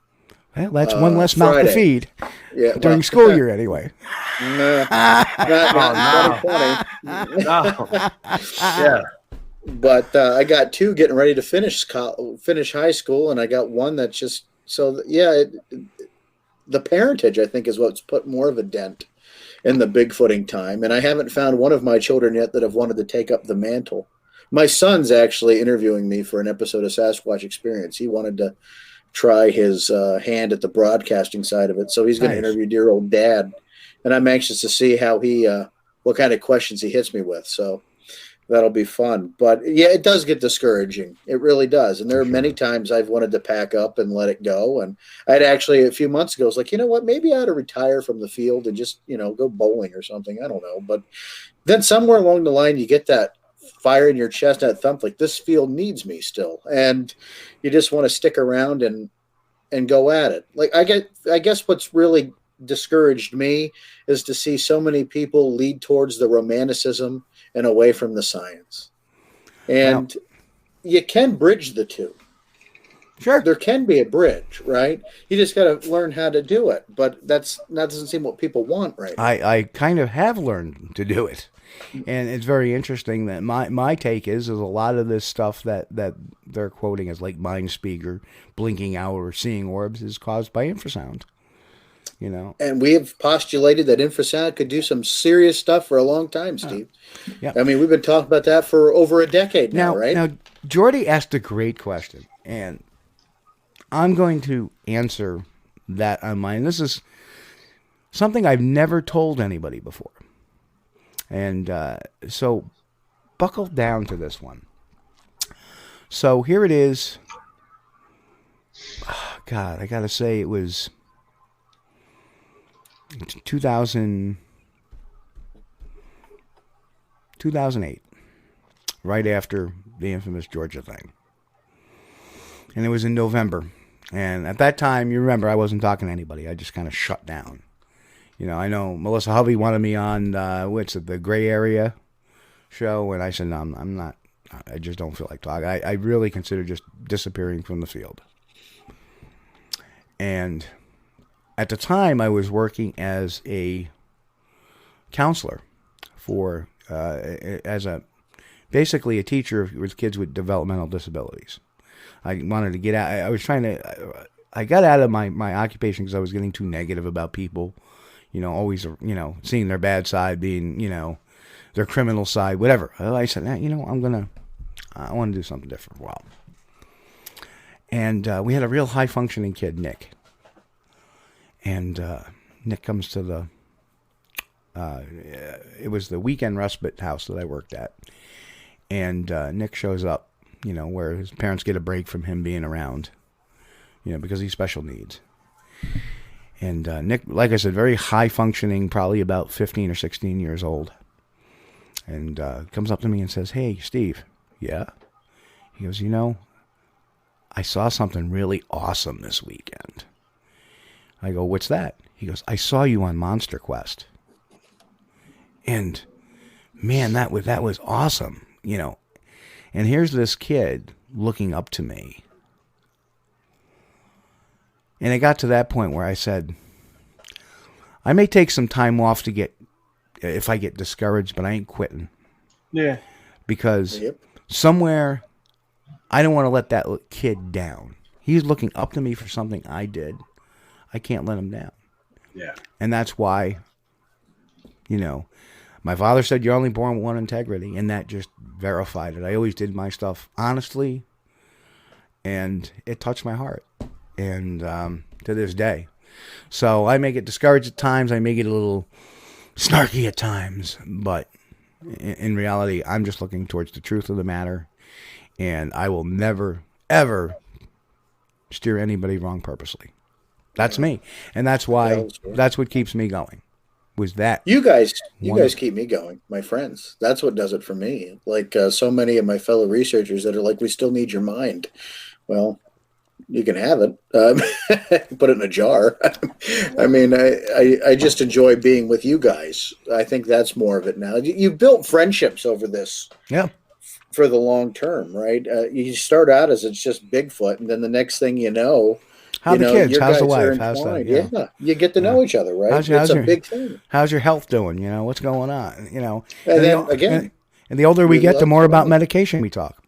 Well, that's one less mouth to feed. Yeah, during school year, anyway. Not 2020. No. Yeah. But I got two getting ready to finish high school, and I got one that's just the parentage, I think, is what's put more of a dent in the Bigfooting time. And I haven't found one of my children yet that have wanted to take up the mantle. My son's actually interviewing me for an episode of Sasquatch Experience. He wanted to try his hand at the broadcasting side of it. So he's going to interview dear old Dad. And I'm anxious to see how what kind of questions he hits me with. So that'll be fun. But yeah, it does get discouraging. It really does. And there are many times I've wanted to pack up and let it go. And I'd actually, a few months ago, was like, you know what, maybe I ought to retire from the field and just, go bowling or something. I don't know. But then somewhere along the line, you get that fire in your chest, that thump, like this field needs me still. And you just want to stick around and go at it. Like I guess what's really discouraged me is to see so many people lead towards the romanticism and away from the science. And you can bridge the two. Sure. There can be a bridge, right? You just got to learn how to do it. But that doesn't seem what people want right now. I kind of have learned to do it. And it's very interesting that my take is a lot of this stuff that they're quoting as like mind speak or blinking out or seeing orbs is caused by infrasound. And we have postulated that infrasound could do some serious stuff for a long time, Steve. Yeah. I mean, we've been talking about that for over a decade now, right? Now, Jordy asked a great question, and I'm going to answer that on mine. This is something I've never told anybody before. And so buckle down to this one. So here it is. Oh, God, I got to say it was 2008, right after the infamous Georgia thing. And it was in November. And at that time, you remember, I wasn't talking to anybody. I just kind of shut down. I know Melissa Hovey wanted me on, the Gray Area show. And I said, no, I'm not. I just don't feel like talking. I really consider just disappearing from the field. And at the time, I was working as a counselor for, basically a teacher with kids with developmental disabilities. I wanted to get out. I was trying to. I got out of my occupation because I was getting too negative about people. Always, seeing their bad side, being, their criminal side, whatever. I said, I want to do something different for a while. And we had a real high functioning kid, Nick. And Nick comes to the. It was the weekend respite house that I worked at, and Nick shows up. Where his parents get a break from him being around. Because he's special needs. And Nick, like I said, very high functioning, probably about 15 or 16 years old. And comes up to me and says, "Hey, Steve." "Yeah?" He goes, "I saw something really awesome this weekend." I go, "What's that?" He goes, "I saw you on Monster Quest." And man, that was awesome, And here's this kid looking up to me. And it got to that point where I said, I may take some time off if I get discouraged, but I ain't quitting. Yeah. Because somewhere, I don't want to let that kid down. He's looking up to me for something I did. I can't let him down. Yeah. And that's why, my father said, "You're only born with one integrity," and that just verified it. I always did my stuff honestly, and it touched my heart. And to this day. So I may get discouraged at times. I may get a little snarky at times. But in reality, I'm just looking towards the truth of the matter. And I will never, ever steer anybody wrong purposely. That's me. And that's why, that's what keeps me going. Was that. You guys keep me going, my friends. That's what does it for me. Like so many of my fellow researchers that are like, "We still need your mind." Well, you can have it. Put it in a jar. I mean, I just enjoy being with you guys. I think that's more of it now. You built friendships over this. Yeah. For the long term, right? You start out as it's just Bigfoot, and then the next thing you know, the kids? How's the wife? How's that? Yeah, you get to know each other, right? It's a big thing. How's your health doing? What's going on? And then again, and the older we get, the more about medication we talk.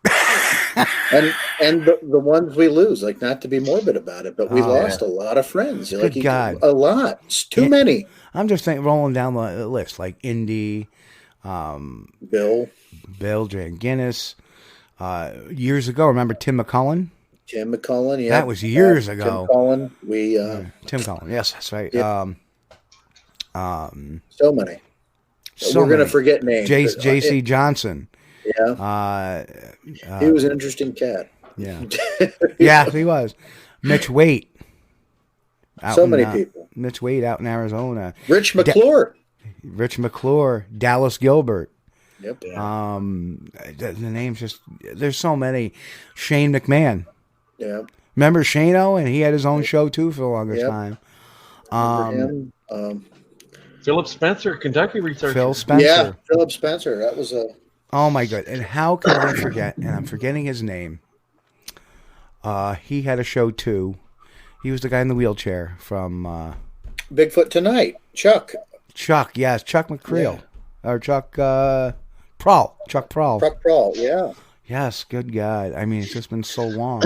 and the ones we lose, like, not to be morbid about it, but we lost a lot of friends. Good God. A lot. It's too many. I'm just rolling down the list, like Indy, Bill Jan Guinness. Years ago, remember Tim McCullen? Tim McCullen, yeah. That was years ago. Tim Cullen. Tim Cullen, yes, that's right. Yeah. So many. We're going to forget names. J.C. Johnson. Yeah. He was an interesting cat. Yeah. Yeah, he was. Mitch Waite. So many people. Mitch Waite out in Arizona. Rich McClure. Dallas Gilbert. Yep. The names just, there's so many. Shane McMahon. Yeah. Remember Shane-O? And he had his own show too for the longest time. Philip Spencer, Kentucky researcher. Phil Spencer. Yeah, Philip Spencer. That was a... Oh my God. And how can I forget? And I'm forgetting his name. He had a show too. He was the guy in the wheelchair from Bigfoot Tonight. Chuck, yes. Chuck McCreel. Yeah. Or Chuck Prowl. Chuck Prowl. Chuck Prowl, yeah. Yes, good God. I mean, it's just been so long.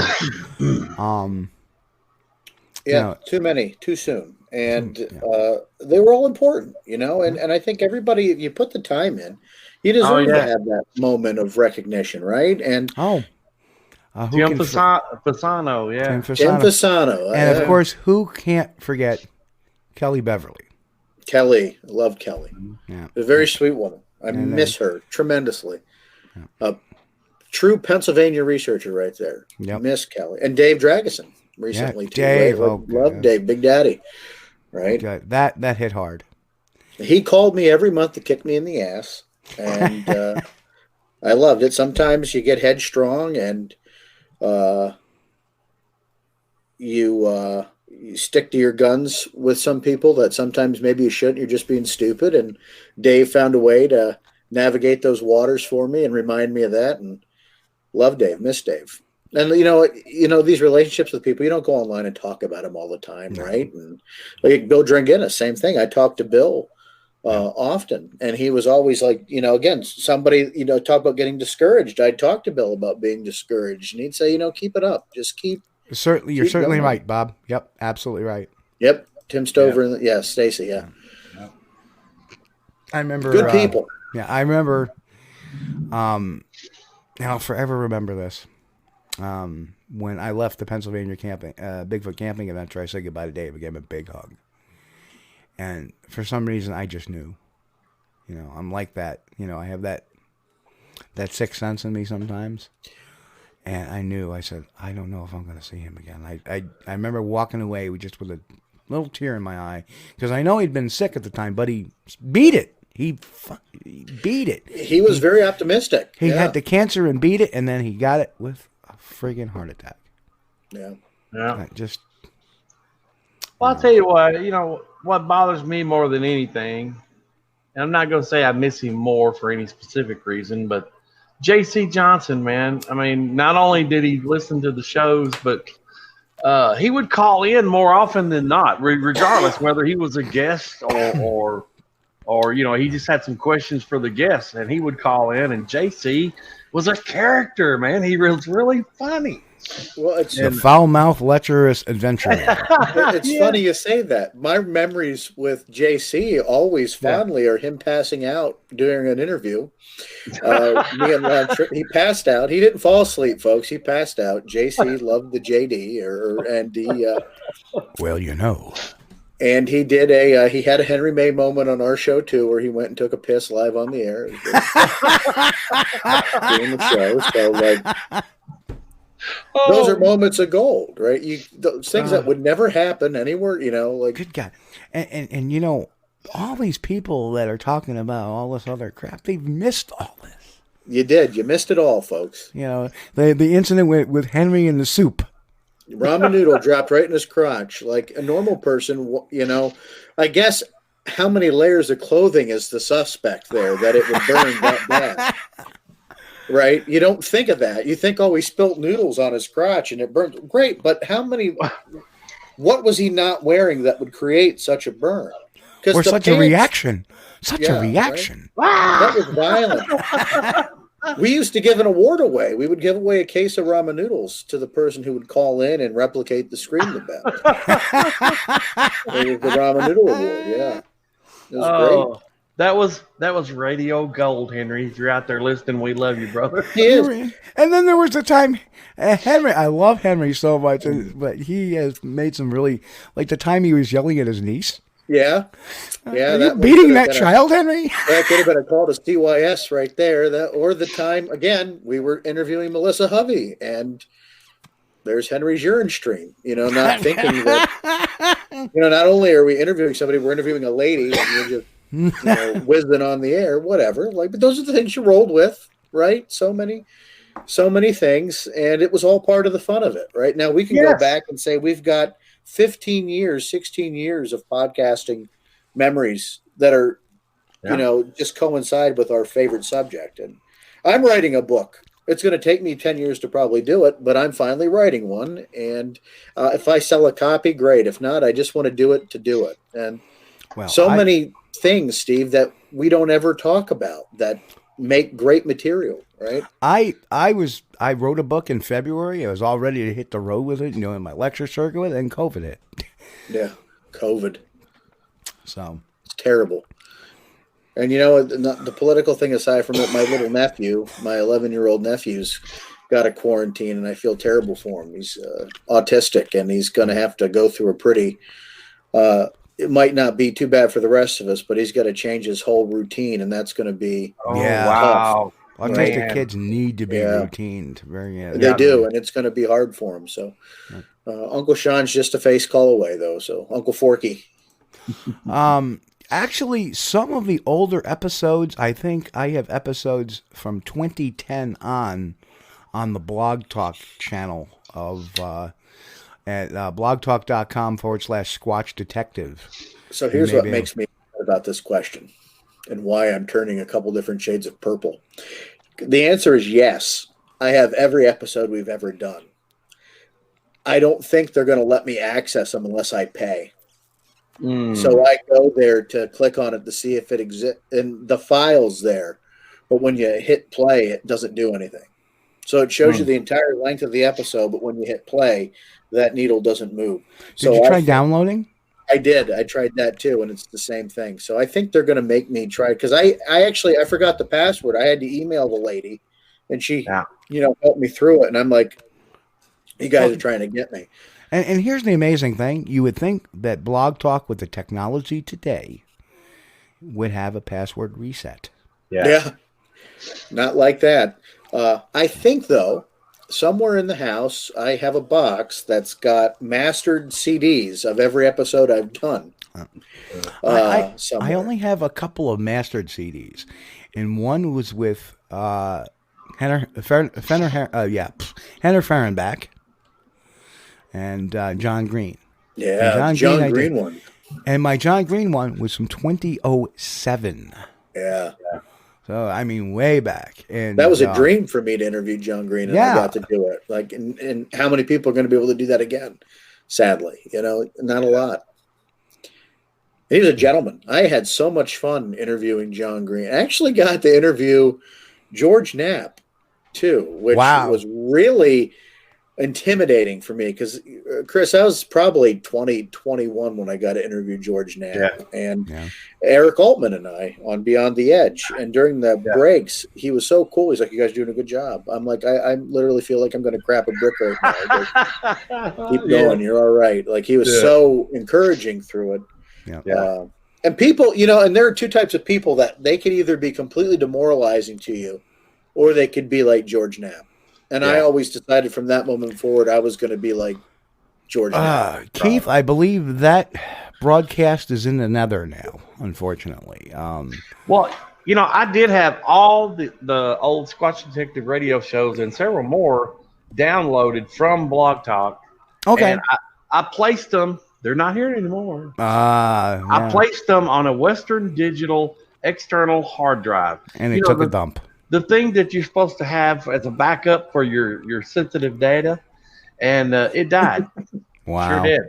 Too many, too soon. And they were all important, and I think everybody, if you put the time in, you deserve to have that moment of recognition, right? And Tim Fasano, yeah. Tim Fasano. And of course, who can't forget Kelly Beverly? Kelly. I love Kelly. Yeah. A very sweet woman. I miss her tremendously. Yeah. True Pennsylvania researcher right there. Yep. Miss Kelly. And Dave Drageson recently, too. Dave. Right? Love Dave, Big Daddy. Right? That hit hard. He called me every month to kick me in the ass. And I loved it. Sometimes you get headstrong and you stick to your guns with some people that sometimes maybe you shouldn't. You're just being stupid. And Dave found a way to navigate those waters for me and remind me of that. And love Dave, miss Dave. And these relationships with people, you don't go online and talk about them all the time, right? And like Bill Dranginis, same thing. I talked to Bill often. And he was always like, again, somebody, talk about getting discouraged. I'd talk to Bill about being discouraged, and he'd say, keep it up. Just keep. You're certainly going. right, Bob. Yep, absolutely right. Yep. Tim Stover. And Stacy. Yeah. I remember. Good people. Yeah, I remember. I'll forever remember this. When I left the Pennsylvania camping, Bigfoot camping adventure, I said goodbye to Dave. I gave him a big hug. And for some reason, I just knew. I'm like that. I have that sixth sense in me sometimes. And I knew. I said, I don't know if I'm going to see him again. I remember walking away with a little tear in my eye, because I know he'd been sick at the time, but he beat it. He beat it. He was very optimistic. He had the cancer and beat it, and then he got it with a friggin' heart attack. Yeah. Yeah. Well, I'll tell you what bothers me more than anything, and I'm not going to say I miss him more for any specific reason, but J.C. Johnson, man, I mean, not only did he listen to the shows, but he would call in more often than not, regardless whether he was a guest or he just had some questions for the guests, and he would call in, and JC was a character, man. He was really funny. Well, it's the foul-mouthed, lecherous adventurer. It's funny you say that. My memories with JC always fondly are him passing out during an interview. Me and Ron, he passed out. He didn't fall asleep, folks. He passed out. JC loved the JD, and he. Well, And he did he had a Henry May moment on our show too, where he went and took a piss live on the air doing the show. So those are moments of gold, right? Those things that would never happen anywhere, Good God. And all these people that are talking about all this other crap, they've missed all this. You did. You missed it all, folks. The incident with Henry and the soup. Ramen noodle dropped right in his crotch. Like a normal person, I guess how many layers of clothing is the suspect there that it would burn that bad? Right? You don't think of that. You think, he spilt noodles on his crotch and it burned. Great, but what was he not wearing that would create such a burn? Or such a reaction. Such a reaction. Right? That was violent. We used to give an award away. We would give away a case of ramen noodles to the person who would call in and replicate the scream the best. It was the ramen noodle award, yeah. It was great. That was radio gold, Henry. If you're out there listening, we love you, brother. He is. And then there was the time, Henry, I love Henry so much, but he has made some really, like the time he was yelling at his niece. Yeah. Are you beating that child, Henry? That could have been a call to CYS right there. Or the time, again, we were interviewing Melissa Hovey, and there's Henry's urine stream, not thinking that, not only are we interviewing somebody, we're interviewing a lady, and you're just, whizzing on the air, whatever. But those are the things you rolled with, right? So many things, and it was all part of the fun of it, right? Now we can go back and say we've got 15 years, 16 years of podcasting memories that are, just coincide with our favorite subject. And I'm writing a book. It's going to take me 10 years to probably do it, but I'm finally writing one. And if I sell a copy, great. If not, I just want to do it to do it. And many things, Steve, that we don't ever talk about that make great material, right? I wrote a book in February. I was all ready to hit the road with it, in my lecture circuit with it, and COVID hit. Yeah, COVID. So it's terrible. And the political thing aside from it, my little nephew, my 11-year-old nephew's got a quarantine, and I feel terrible for him. He's autistic, and he's going to have to go through a pretty it might not be too bad for the rest of us, but he's got to change his whole routine, and that's going to be wow. Autistic kids need to be routined. They do, and it's going to be hard for them. So Uncle Sean's just a face call away, though. So Uncle Forky. Actually, some of the older episodes, I think I have episodes from 2010 on the Blog Talk channel of at blogtalk.com/Squatch Detective. So here's what makes me about this question and why I'm turning a couple different shades of purple. The answer is yes. I have every episode we've ever done. I don't think they're going to let me access them unless I pay. So I go there to click on it to see if it exists, and the file's there. But when you hit play, it doesn't do anything. So it shows you the entire length of the episode, but when you hit play, that needle doesn't move. Did you try downloading? I did. I tried that too, and it's the same thing. So I think they're going to make me try, because I forgot the password. I had to email the lady, and she helped me through it. And I'm like, you guys are trying to get me. And here's the amazing thing. You would think that Blog Talk with the technology today would have a password reset. Yeah. Not like that. I think, though, somewhere in the house, I have a box that's got mastered CDs of every episode I've done. I only have a couple of mastered CDs, and one was with Henner Fehrenbach and John Green. Yeah, John Green one. And my John Green one was from 2007. Yeah. So, I mean, way back. And that was a dream for me to interview John Green, and I got to do it. Like, and how many people are going to be able to do that again? Sadly, not a lot. He was a gentleman. I had so much fun interviewing John Green. I actually got to interview George Knapp, too, which was really intimidating for me because, Chris, I was probably 21 when I got to interview George Knapp and Eric Altman and I on Beyond the Edge. And during the breaks, he was so cool. He's like, "You guys are doing a good job." I'm like, I literally feel like I'm going to crap a brick right now. Keep going. You're all right. Like, he was so encouraging through it. And people, and there are two types of people that they could either be completely demoralizing to you or they could be like George Knapp. And I always decided from that moment forward I was going to be like George Knapp. Keith, I believe that broadcast is in the nether now, unfortunately. Well, I did have all the old Squatch Detective radio shows and several more downloaded from Blog Talk. Okay. And I placed them. They're not here anymore. I placed them on a Western Digital external hard drive. And it took a dump. The thing that you're supposed to have as a backup for your sensitive data, and it died. Wow. Sure did.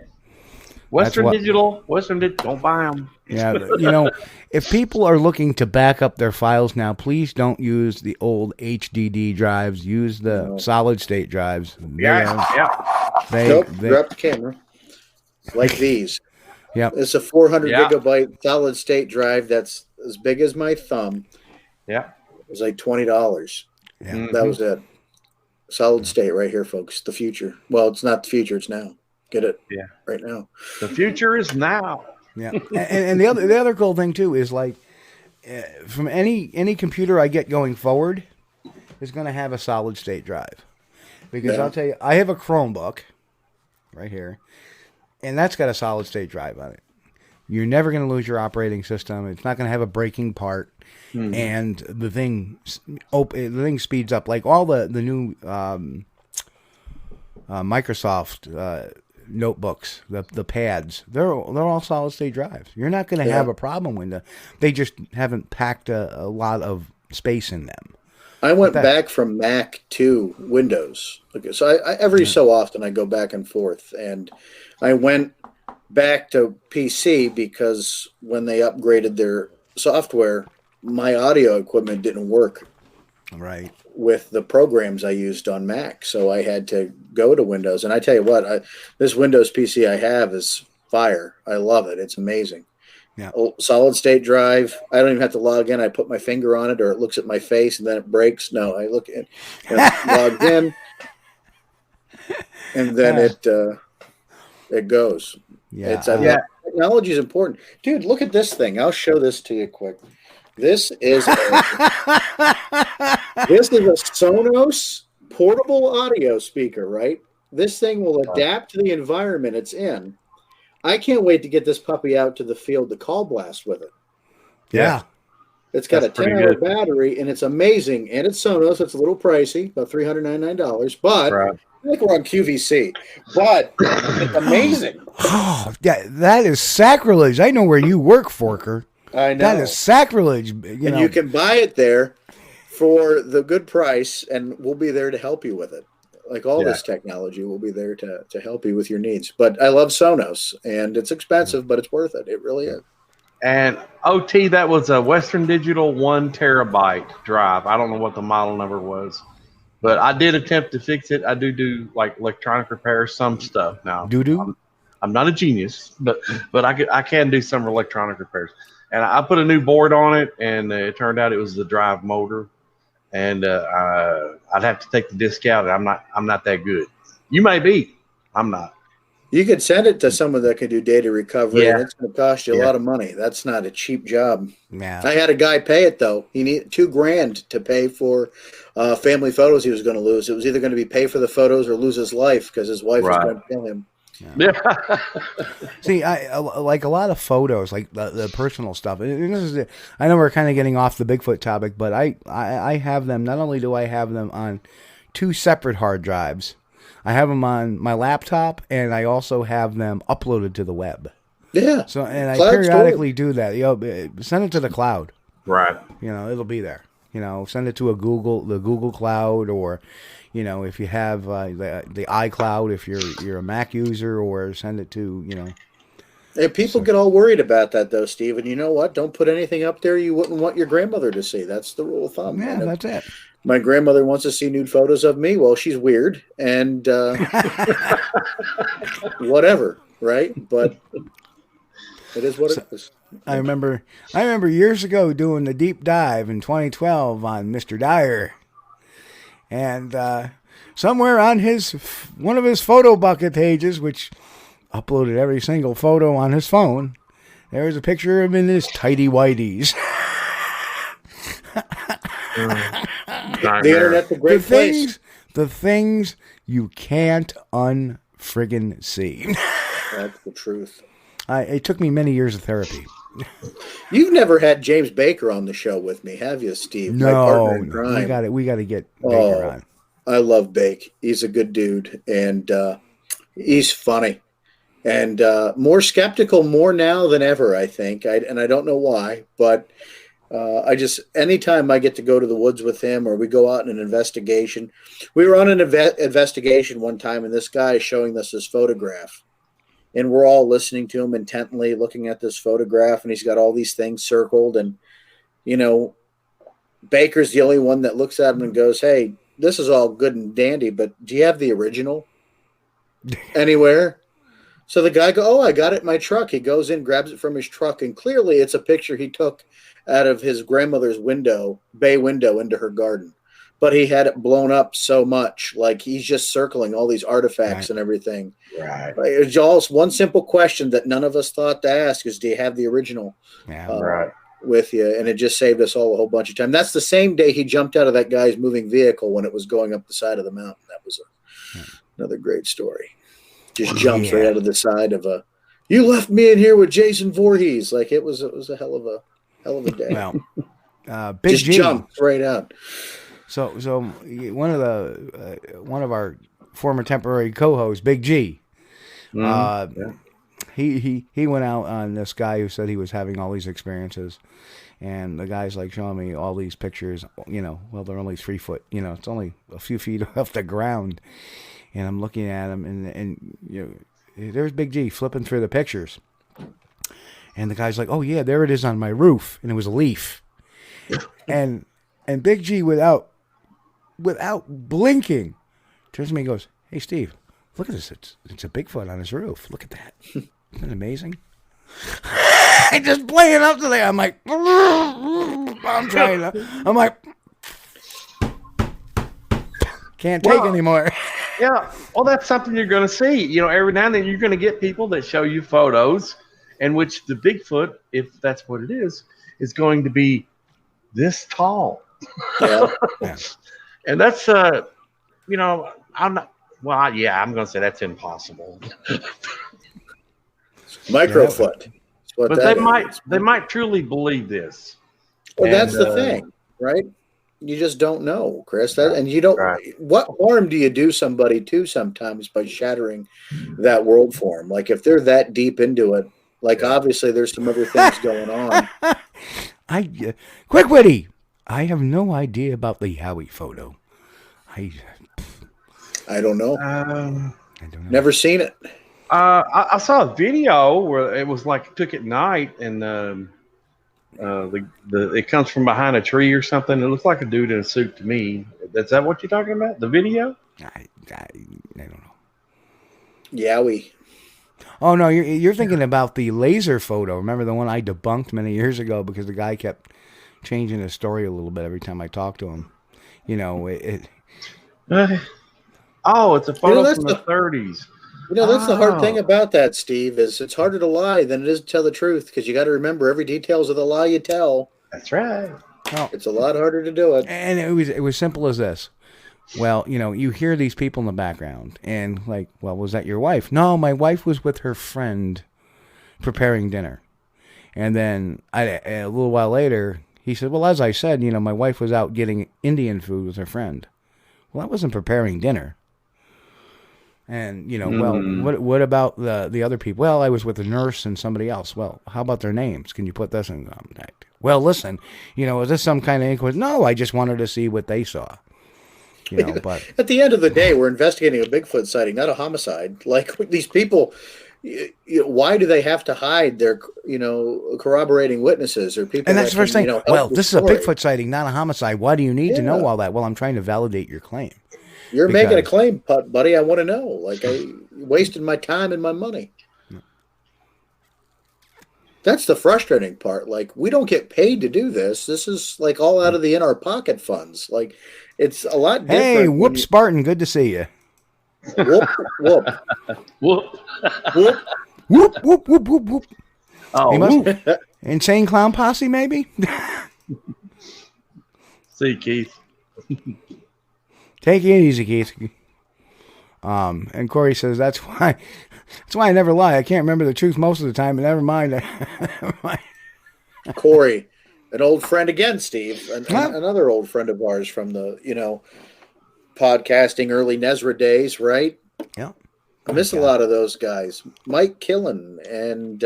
Western Digital, don't buy them. Yeah, if people are looking to back up their files now, please don't use the old HDD drives. Use the solid state drives. Drop the camera. Like these. Yep. It's a 400 gigabyte solid state drive that's as big as my thumb. Yeah. It was like $20. Yeah. That was it. Solid state right here, folks. The future. Well, it's not the future. It's now. Get it right now. The future is now. Yeah. And the other cool thing, too, is like from any computer I get going forward is going to have a solid state drive. Because I'll tell you, I have a Chromebook right here, and that's got a solid state drive on it. You're never going to lose your operating system. It's not going to have a breaking part. And the thing speeds up. Like all the new Microsoft notebooks, the pads, they're all solid state drives. You're not going to have a problem with them. They just haven't packed a lot of space in them. I went back from Mac to Windows. Okay, so I every so often I go back and forth, and I went back to PC because when they upgraded their software, my audio equipment didn't work with the programs I used on Mac, so I had to go to Windows. And I tell you what, this Windows PC I have is fire. I love it. It's amazing. Yeah. Solid state drive. I don't even have to log in. I put my finger on it, or it looks at my face, and then it breaks. No, I look at logged in, and then it goes. Yeah. Technology is important, dude. Look at this thing. I'll show this to you quick. This is a Sonos portable audio speaker, right? This thing will adapt to the environment it's in. I can't wait to get this puppy out to the field to call blast with it. Yeah. It's got a 10-hour battery, and it's amazing. And it's Sonos. It's a little pricey, about $399. But I think we're on QVC. But it's amazing. Oh, that is sacrilege. I know where you work, Forker. I know. That is sacrilege. You can buy it there for the good price, and we'll be there to help you with it. like all this technology will be there to help you with your needs. But I love Sonos, and it's expensive, but it's worth it. It really is. And OT, that was a Western Digital 1 terabyte drive. I don't know what the model number was, but I did attempt to fix it. I do like electronic repairs, some stuff now. I'm not a genius, but I can do some electronic repairs. And I put a new board on it, and it turned out it was the drive motor. And I'd have to take the disc out. And I'm not that good. You may be. I'm not. You could send it to someone that can do data recovery, and it's going to cost you a lot of money. That's not a cheap job. Yeah. I had a guy pay it, though. He needed $2,000 to pay for family photos he was going to lose. It was either going to be pay for the photos or lose his life because his wife was going to kill him. Yeah. See, I like a lot of photos, like the personal stuff. And this is I know we're kind of getting off the Bigfoot topic, but I have them. Not only do I have them on 2 separate hard drives, I have them on my laptop, and I also have them uploaded to the web. Yeah. So, and I Cloud periodically do that. Send it to the cloud. Right. It'll be there. Send it to the Google Cloud, or, if you have the iCloud, if you're a Mac user, or send it to, And people get all worried about that, though, Steve. And you know what? Don't put anything up there you wouldn't want your grandmother to see. That's the rule of thumb. Yeah, that's it. My grandmother wants to see nude photos of me. Well, she's weird and whatever, right? But it is what it is. I remember years ago doing the deep dive in 2012 on Mr. Dyer, and somewhere on one of his photo bucket pages, which uploaded every single photo on his phone, there was a picture of him in his tighty whities. The internet's a great place. The things you can't unfriggin' see. That's the truth. It took me many years of therapy. You've never had James Baker on the show with me, have you, Steve? No, my partner in crime. we got to get Baker on. I love Bake. He's a good dude, and he's funny, and more skeptical more now than ever, I think. And I don't know why, but anytime I get to go to the woods with him, or we go out in an investigation. We were on an investigation one time, and this guy is showing us his photograph. And we're all listening to him intently, looking at this photograph, and he's got all these things circled. And, Baker's the only one that looks at him and goes, "Hey, this is all good and dandy, but do you have the original anywhere?" So the guy goes, "Oh, I got it in my truck." He goes in, grabs it from his truck, and clearly it's a picture he took out of his grandmother's bay window into her garden. But he had it blown up so much, like he's just circling all these artifacts and everything. Right. It's just one simple question that none of us thought to ask is, do you have the original with you? And it just saved us all a whole bunch of time. That's the same day he jumped out of that guy's moving vehicle when it was going up the side of the mountain. That was another great story. Just jumps right out of the side of you left me in here with Jason Voorhees. Like it was a hell of a day. Well, Big just G jumped right out. So one of our former temporary co-hosts, Big G, he went out on this guy who said he was having all these experiences, and the guy's like showing me all these pictures. Well, they're only 3 foot. It's only a few feet off the ground, and I'm looking at him, and there's Big G flipping through the pictures, and the guy's like, "Oh yeah, there it is on my roof," and it was a leaf, and Big G without blinking turns to me and goes, "Hey Steve, look at this. It's a Bigfoot on his roof. Look at that. Isn't that amazing?" I just playing up to that. I'm like, can't take anymore. Yeah. Well, that's something you're going to see. Every now and then you're going to get people that show you photos in which the Bigfoot, if that's what it is going to be this tall. Yeah. And that's, I'm not, I'm going to say that's impossible. Microfoot. But they might truly believe this. Well, that's the thing, right? You just don't know, Chris. And you don't. Right. What harm do you do somebody to sometimes by shattering that world for them? Like if they're that deep into it, obviously there's some other things going on. Quick witty. I have no idea about the Howie photo. I don't know. I don't know. Never seen it. I saw a video where it was like took at night, and it comes from behind a tree or something. It looks like a dude in a suit to me. Is that what you're talking about? The video? I don't know. Yowie. Oh no, you're thinking about the laser photo. Remember the one I debunked many years ago because the guy kept changing his story a little bit every time I talked to him. You know, it's a photo from the 30s. You know, that's the hard thing about that, Steve, is it's harder to lie than it is to tell the truth, because you got to remember every details of the lie you tell. That's right. Well, it's a lot harder to do it. And it was simple as this. Well, you know, you hear these people in the background, and like, well, was that your wife? No, my wife was with her friend preparing dinner. And then a little while later, he said, well, as I said, you know, my wife was out getting Indian food with her friend. Well, I wasn't preparing dinner. And, you know, well, what about the other people? Well, I was with a nurse and somebody else. Well, how about their names? Can you put this in contact? Well, listen, you know, is this some kind of inquiry? No, I just wanted to see what they saw. You know, but at the end of the day, we're investigating a Bigfoot sighting, not a homicide. Like these people, why do they have to hide their, you know, corroborating witnesses or people? And that's the first thing. You know, well, this is a Bigfoot sighting, not a homicide. Why do you need to know all that? Well, I'm trying to validate your claim. You're making a claim, buddy. I want to know. Like, I wasted my time and my money. That's the frustrating part. Like, we don't get paid to do this. This is like all out of the in our pocket funds. Like, it's a lot different. Hey, whoop, Spartan. Good to see you. Whoop, whoop. Whoop. Whoop. Whoop, whoop, whoop, whoop, whoop. Oh, Insane Clown Posse, maybe? See, Keith. Take it easy, Keith. And Corey says, that's why I never lie. I can't remember the truth most of the time, but never mind. Corey, an old friend again, Steve. Another old friend of ours from the, you know, podcasting early Nezra days, right? Yeah. I miss a lot of those guys. Mike Killen and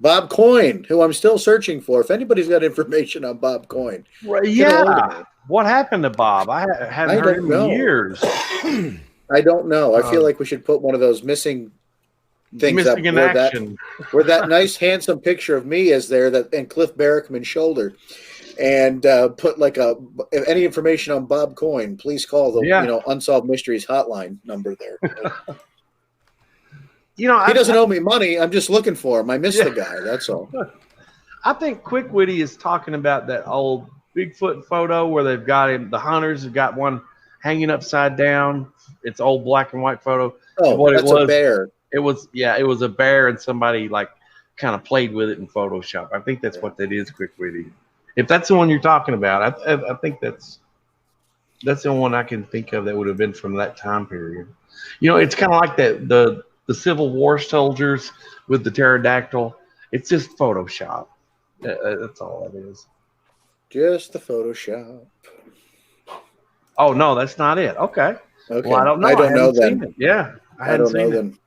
Bob Coyne, who I'm still searching for. If anybody's got information on Bob Coyne. Well, yeah. What happened to Bob? I haven't heard him in years. I don't know. I feel like we should put one of those missing things up where that nice, handsome picture of me is there and Cliff Barrickman's shoulder. And put like any information on Bob Coyne, please call the you know, Unsolved Mysteries hotline number there. You know, he doesn't owe me money. I'm just looking for him. I miss the guy. That's all. I think Quick Witty is talking about that old Bigfoot photo where they've got him. The hunters have got one hanging upside down. It's old black and white photo. Oh, what that's a bear. It was a bear, and somebody like kind of played with it in Photoshop. I think that's what that is, Quick Witty. If that's the one you're talking about, I think that's the only one I can think of that would have been from that time period. You know, it's kind of like the Civil War soldiers with the pterodactyl. It's just Photoshop. That's all it is. Just the Photoshop. Oh no, that's not it. Okay. Well, I don't know. I don't know them. Yeah, I don't know them.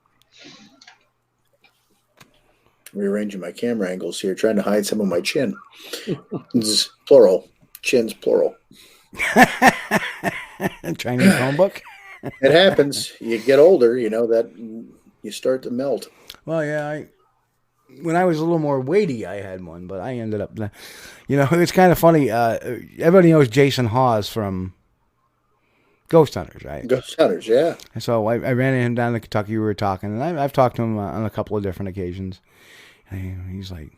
Rearranging my camera angles here, trying to hide some of my chin. It's plural. Chin's plural. Chinese phone book? It happens. You get older, you know, that you start to melt. Well, yeah, when I was a little more weighty, I had one, but I ended up, you know, it's kind of funny. Everybody knows Jason Hawes from Ghost Hunters, right? Ghost Hunters, yeah. And so I ran into him down in Kentucky. We were talking, and I've talked to him on a couple of different occasions. And he's like,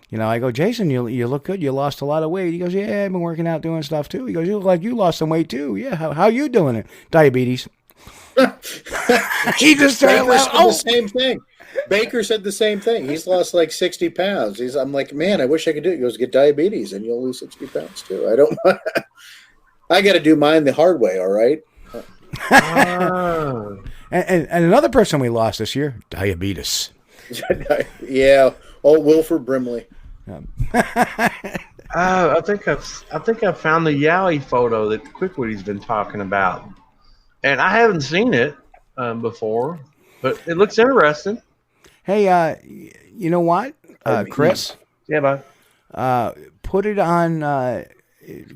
you know, I go, Jason, you look good. You lost a lot of weight. He goes, yeah, I've been working out, doing stuff too. He goes, you look like you lost some weight too. Yeah, how you doing it? Diabetes. He just started the same thing. Baker said the same thing. He's lost like 60 pounds. I'm like, man, I wish I could do it. He goes, get diabetes and you'll lose 60 pounds too. I got to do mine the hard way. All right. And another person we lost this year, diabetes. Yeah. Oh, Wilford Brimley. I think I've found the Yowie photo that Quickwitty's been talking about, and I haven't seen it before, but it looks interesting. Hey, you know what, Chris? Yeah, bud. Put it on.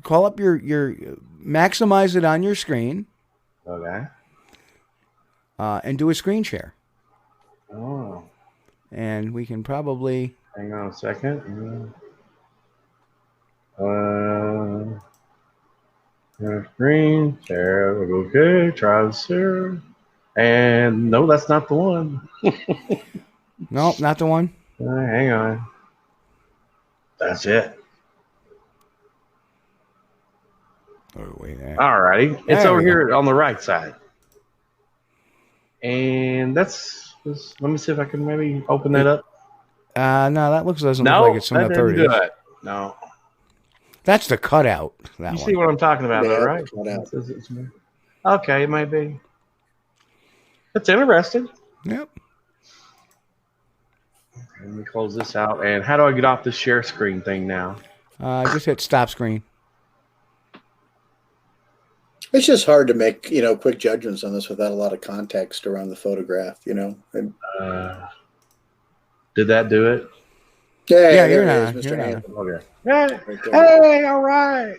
Call up your maximize it on your screen. Okay. and do a screen share. Oh. And we can probably... Hang on a second. Screen share. Okay, try this here. And no, that's not the one. No, not the one. Hang on. That's it. Oh, wait. All righty. It's over here on the right side. And that's... Let me see if I can maybe open that up. No, that doesn't look like it's from the 30s. Do it. No. That's the cutout. You see what I'm talking about, though, right? Cutout. Okay, it might be. It's interesting. Yep. Let me close this out. And how do I get off the share screen thing now? Just hit stop screen. It's just hard to make, quick judgments on this without a lot of context around the photograph, And, did that do it? Yeah, you're not. not. You're not. Okay. Hey, all right.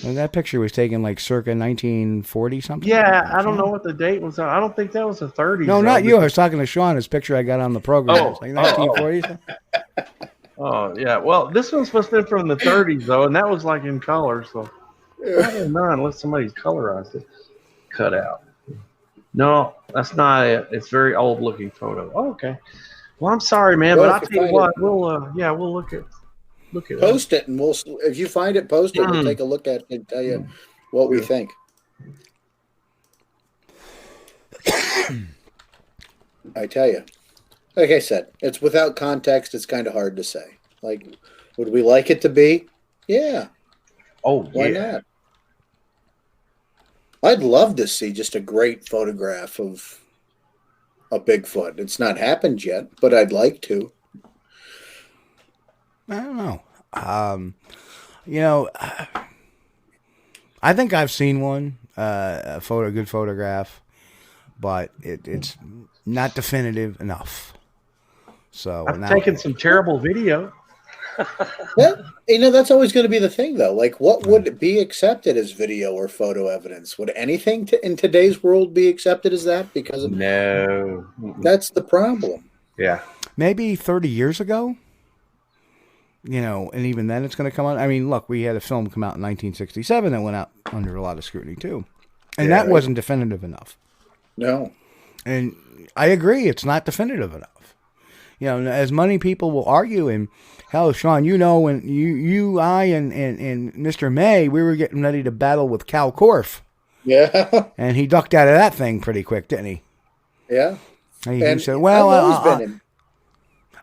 And that picture was taken like circa 1940 something. Yeah, I don't know what the date was. I don't think that was the 30s. No, not you. I was talking to Sean. His picture I got on the program. Oh, It's like 1940s. Oh, yeah. Well, this one's supposed to be from the 30s, though, and that was like in color. So I don't know unless somebody's colorized it. Cut out. No, that's not it. It's a very old looking photo. Oh, okay. Well, I'm sorry, man, but I'll tell you what. We'll look at it. Post it, and if you find it, post it. We'll take a look at it and tell you what we think. I tell you, like I said, it's without context. It's kind of hard to say. Like, would we like it to be? Yeah. Oh, why not? I'd love to see just a great photograph of a Bigfoot. It's not happened yet, but I'd like to. I don't know. I think I've seen one, a good photograph, but it's not definitive enough. So I've taken some terrible video. Yeah, that's always going to be the thing, though. Like, what would be accepted as video or photo evidence? Would anything in today's world be accepted as that? Because no, that's the problem. Yeah, maybe 30 years ago. And even then it's going to come out. I mean, look, we had a film come out in 1967 that went out under a lot of scrutiny too, and that wasn't definitive enough. No, and I agree, it's not definitive enough. As many people will argue, and hell, Sean, when I, and Mr. May, we were getting ready to battle with Cal Korff. Yeah. And he ducked out of that thing pretty quick, didn't he? Yeah. He said, well,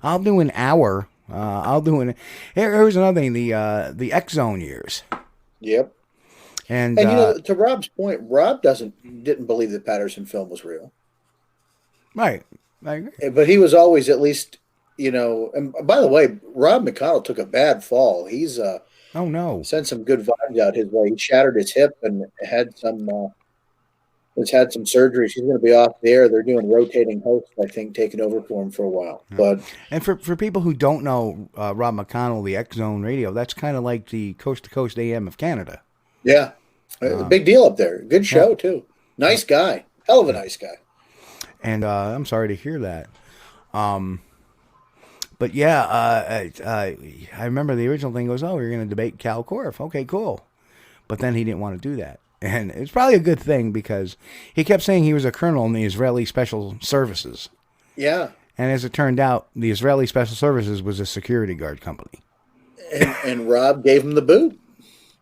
I'll do an hour. Here's another thing, the X Zone years. Yep. And to Rob's point, Rob didn't believe that Patterson film was real. Right. I agree. But he was always at least, and by the way, Rob McConnell took a bad fall. He's oh no, sent some good vibes out his way. He shattered his hip and had some surgeries. He's going to be off the air. They're doing rotating hosts, I think, taking over for him for a while. Yeah. And for people who don't know Rob McConnell, the X Zone Radio, that's kind of like the Coast to Coast AM of Canada. Yeah, big deal up there. Good show too. Nice guy, hell of a nice guy. And I'm sorry to hear that. But yeah, I remember the original thing was, we're going to debate Cal Korff. Okay, cool. But then he didn't want to do that. And it's probably a good thing because he kept saying he was a colonel in the Israeli Special Services. Yeah. And as it turned out, the Israeli Special Services was a security guard company. And Rob gave him the boot.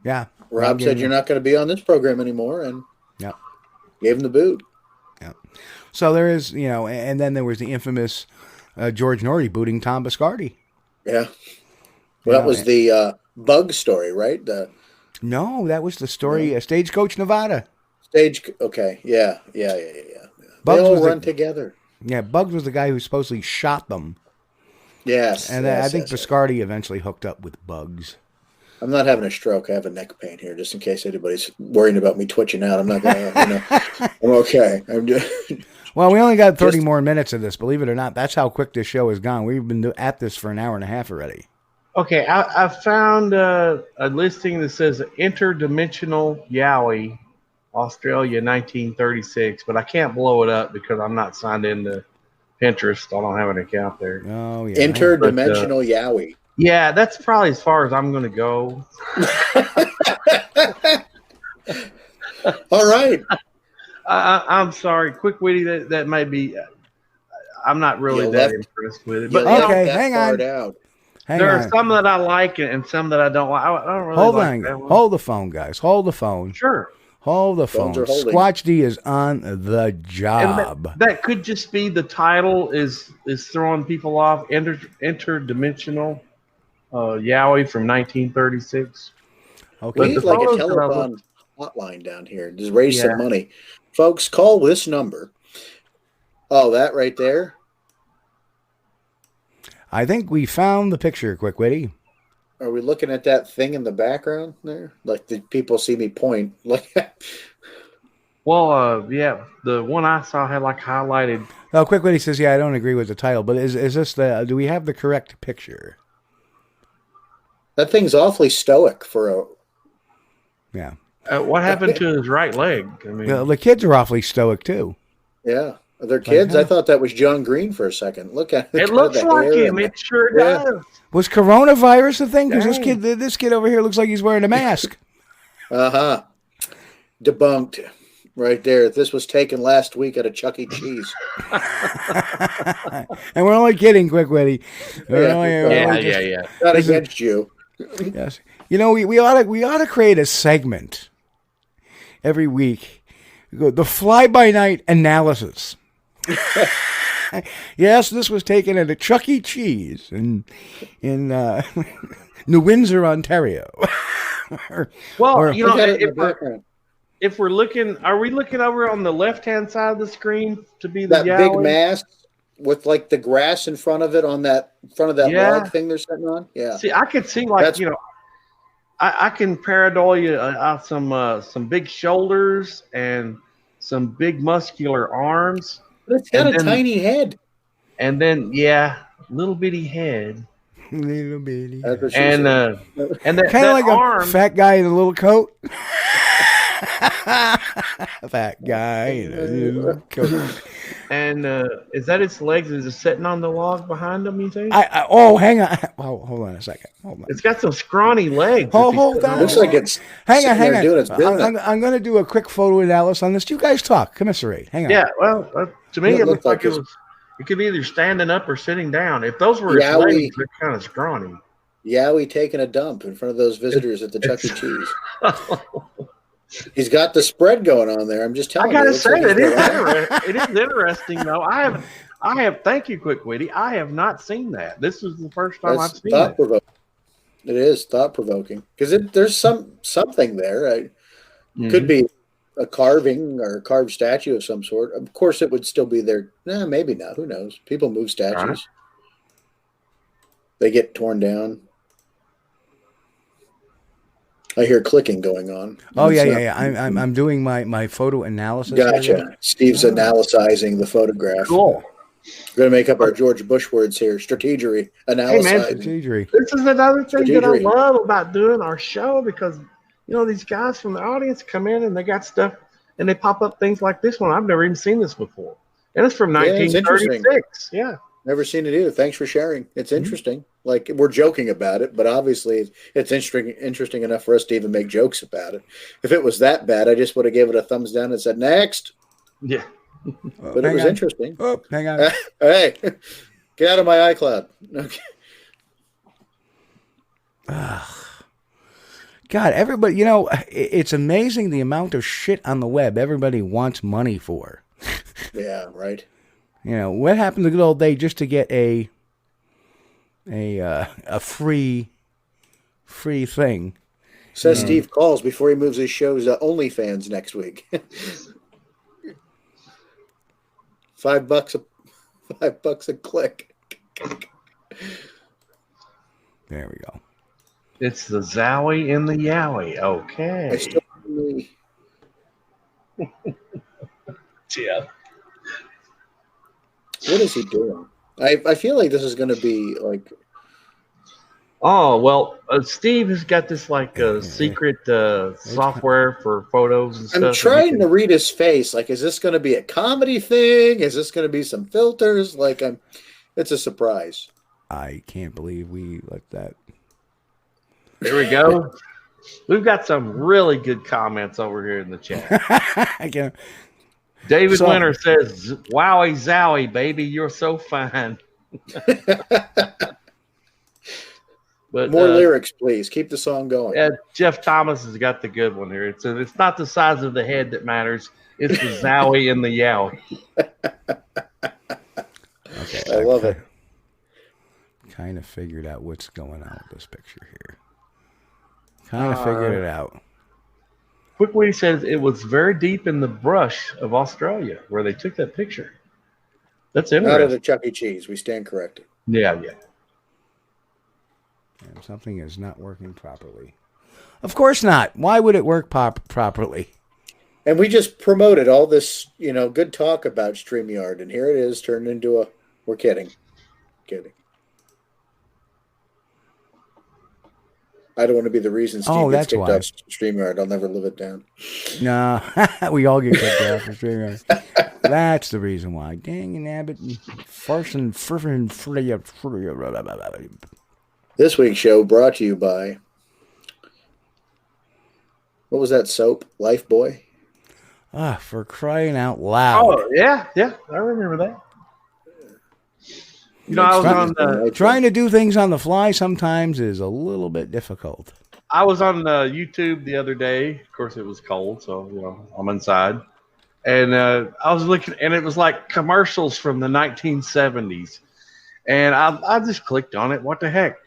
Yeah. Rob said, you're not going to be on this program anymore. And gave him the boot. Yeah. So there is, and then there was the infamous George Norrie booting Tom Biscardi. Yeah. Well, that was the bug story, right? No, that was the story, Stagecoach, Nevada. Okay. Yeah. Bugs they all run together. Yeah, Bugs was the guy who supposedly shot them. Yes. And I think Biscardi eventually hooked up with Bugs. I'm not having a stroke. I have a neck pain here, just in case anybody's worrying about me twitching out. I'm not going to, I'm okay. I'm just... Well, we only got 30 more minutes of this. Believe it or not, that's how quick this show has gone. We've been at this for an hour and a half already. Okay, I found a listing that says interdimensional Yowie Australia 1936, but I can't blow it up because I'm not signed into Pinterest. I don't have an account there. Oh yeah. Interdimensional Yowie. Yeah, that's probably as far as I'm going to go. All right. I'm sorry, quick witty. That may be. I'm not really impressed with it. But okay, hang on. There are some that I like and some that I don't like. I don't really like that one. Hold the phone, guys. Hold the phone. Sure. Hold the phone. Squatch-D is on the job. That could just be the title is throwing people off. Interdimensional Yowie from 1936. Okay. We need like a telephone hotline down here. Just raise some money. Folks, call this number. Oh, that right there? I think we found the picture, Quick Witty. Are we looking at that thing in the background there? Like, did people see me point? Well, yeah, the one I saw had like highlighted. Oh, Quick Witty says, yeah, I don't agree with the title, but is this do we have the correct picture? That thing's awfully stoic for a... Yeah. What happened to his right leg? I mean, the kids are awfully stoic, too. Yeah. Are there kids? I thought that was John Green for a second. Look at it. It looks like him. It sure does. Was coronavirus a thing? Because this kid over here looks like he's wearing a mask. Uh-huh. Debunked. Right there. This was taken last week at a Chuck E. Cheese. And we're only kidding, Quick Witty. Yeah. Not against you. Yes. You know, we ought to create a segment every week. The fly-by-night analysis. Yes, this was taken at a Chuck E. Cheese in New Windsor, Ontario. If we're looking, are we looking over on the left-hand side of the screen to be the that big mast with like the grass in front of it on that front of that log thing they're sitting on? Yeah. See, I could see I can pareidoll you out some big shoulders and some big muscular arms. But it's got a tiny head. And then little bitty head. Little bitty. And that kind of like arm, a fat guy in a little coat. Fat guy in a little coat. And is that its legs? Is it sitting on the log behind him, you think? Hang on. Hold on a second. Hold on. It's got some scrawny legs. Hold on. Looks like it's hang on. I'm going to do a quick photo analysis on this. You guys talk. Commiserate. Hang on. Yeah, well, to me, it looks like it could be either standing up or sitting down. If those were its legs, they're kind of scrawny. Yowie taking a dump in front of those visitors at the Chuck E. Cheese. He's got the spread going on there. I'm just telling you. I gotta say it is interesting though. I have. Thank you, Quick Witty. I have not seen that. This is the first time I've seen it. It is thought provoking because there's something there. Could be a carving or a carved statue of some sort. Of course, it would still be there. Nah, maybe not. Who knows? People move statues. They get torn down. I hear clicking going on. Oh, yeah. I'm doing my photo analysis. Gotcha. Steve's analyzing the photograph. Cool. We're going to make up our George Bush words here. Strategery. Analyzing. Strategery. This is another thing that I love about doing our show because, these guys from the audience come in and they got stuff and they pop up things like this one. I've never even seen this before. And it's from 1936. Yeah. Never seen it either. Thanks for sharing. It's interesting. Like, we're joking about it, but obviously it's interesting enough for us to even make jokes about it. If it was that bad, I just would have given it a thumbs down and said, next. Yeah. But it was interesting. Oh, hang on. Hey, get out of my iCloud. Okay. God, everybody, it's amazing the amount of shit on the web everybody wants money for. Yeah, right. What happened to the good old day just to get a free thing? Says Steve Kulls before he moves his shows to OnlyFans next week. $5 a click. There we go. It's the Zowie and the Yowie. Okay. Yeah. What is he doing? I feel like this is going to be like Oh well, Steve has got this like secret software for photos and stuff. I'm trying to read his face. Like, is this going to be a comedy thing? Is this going to be some filters? Like, it's a surprise. I can't believe we let that. There we go. We've got some really good comments over here in the chat. I can't. David Winter says, "Wowie zowie, baby, you're so fine." But more lyrics, please. Keep the song going. Yeah, Jeff Thomas has got the good one here. It's not the size of the head that matters. It's the zowie and the yowie. Okay, I love it. Kind of figured out what's going on with this picture here. Kind of figured it out. Quickly says it was very deep in the brush of Australia where they took that picture. That's interesting. Out of the Chuck E. Cheese. We stand corrected. Yeah. And something is not working properly. Of course not. Why would it work properly? And we just promoted all this, good talk about StreamYard, and here it is turned into a. We're kidding. I don't want to be the reason Steve gets kicked off StreamYard. I'll never live it down. No, we all get kicked off of StreamYard. That's the reason why. Dang and Abbott and Farson. This week's show brought to you by, what was that soap? Lifebuoy? For crying out loud. Oh, yeah, I remember that. I was trying to do things on the fly sometimes is a little bit difficult. I was on YouTube the other day. Of course, it was cold, so I'm inside, and I was looking, and it was like commercials from the 1970s, and I just clicked on it. What the heck?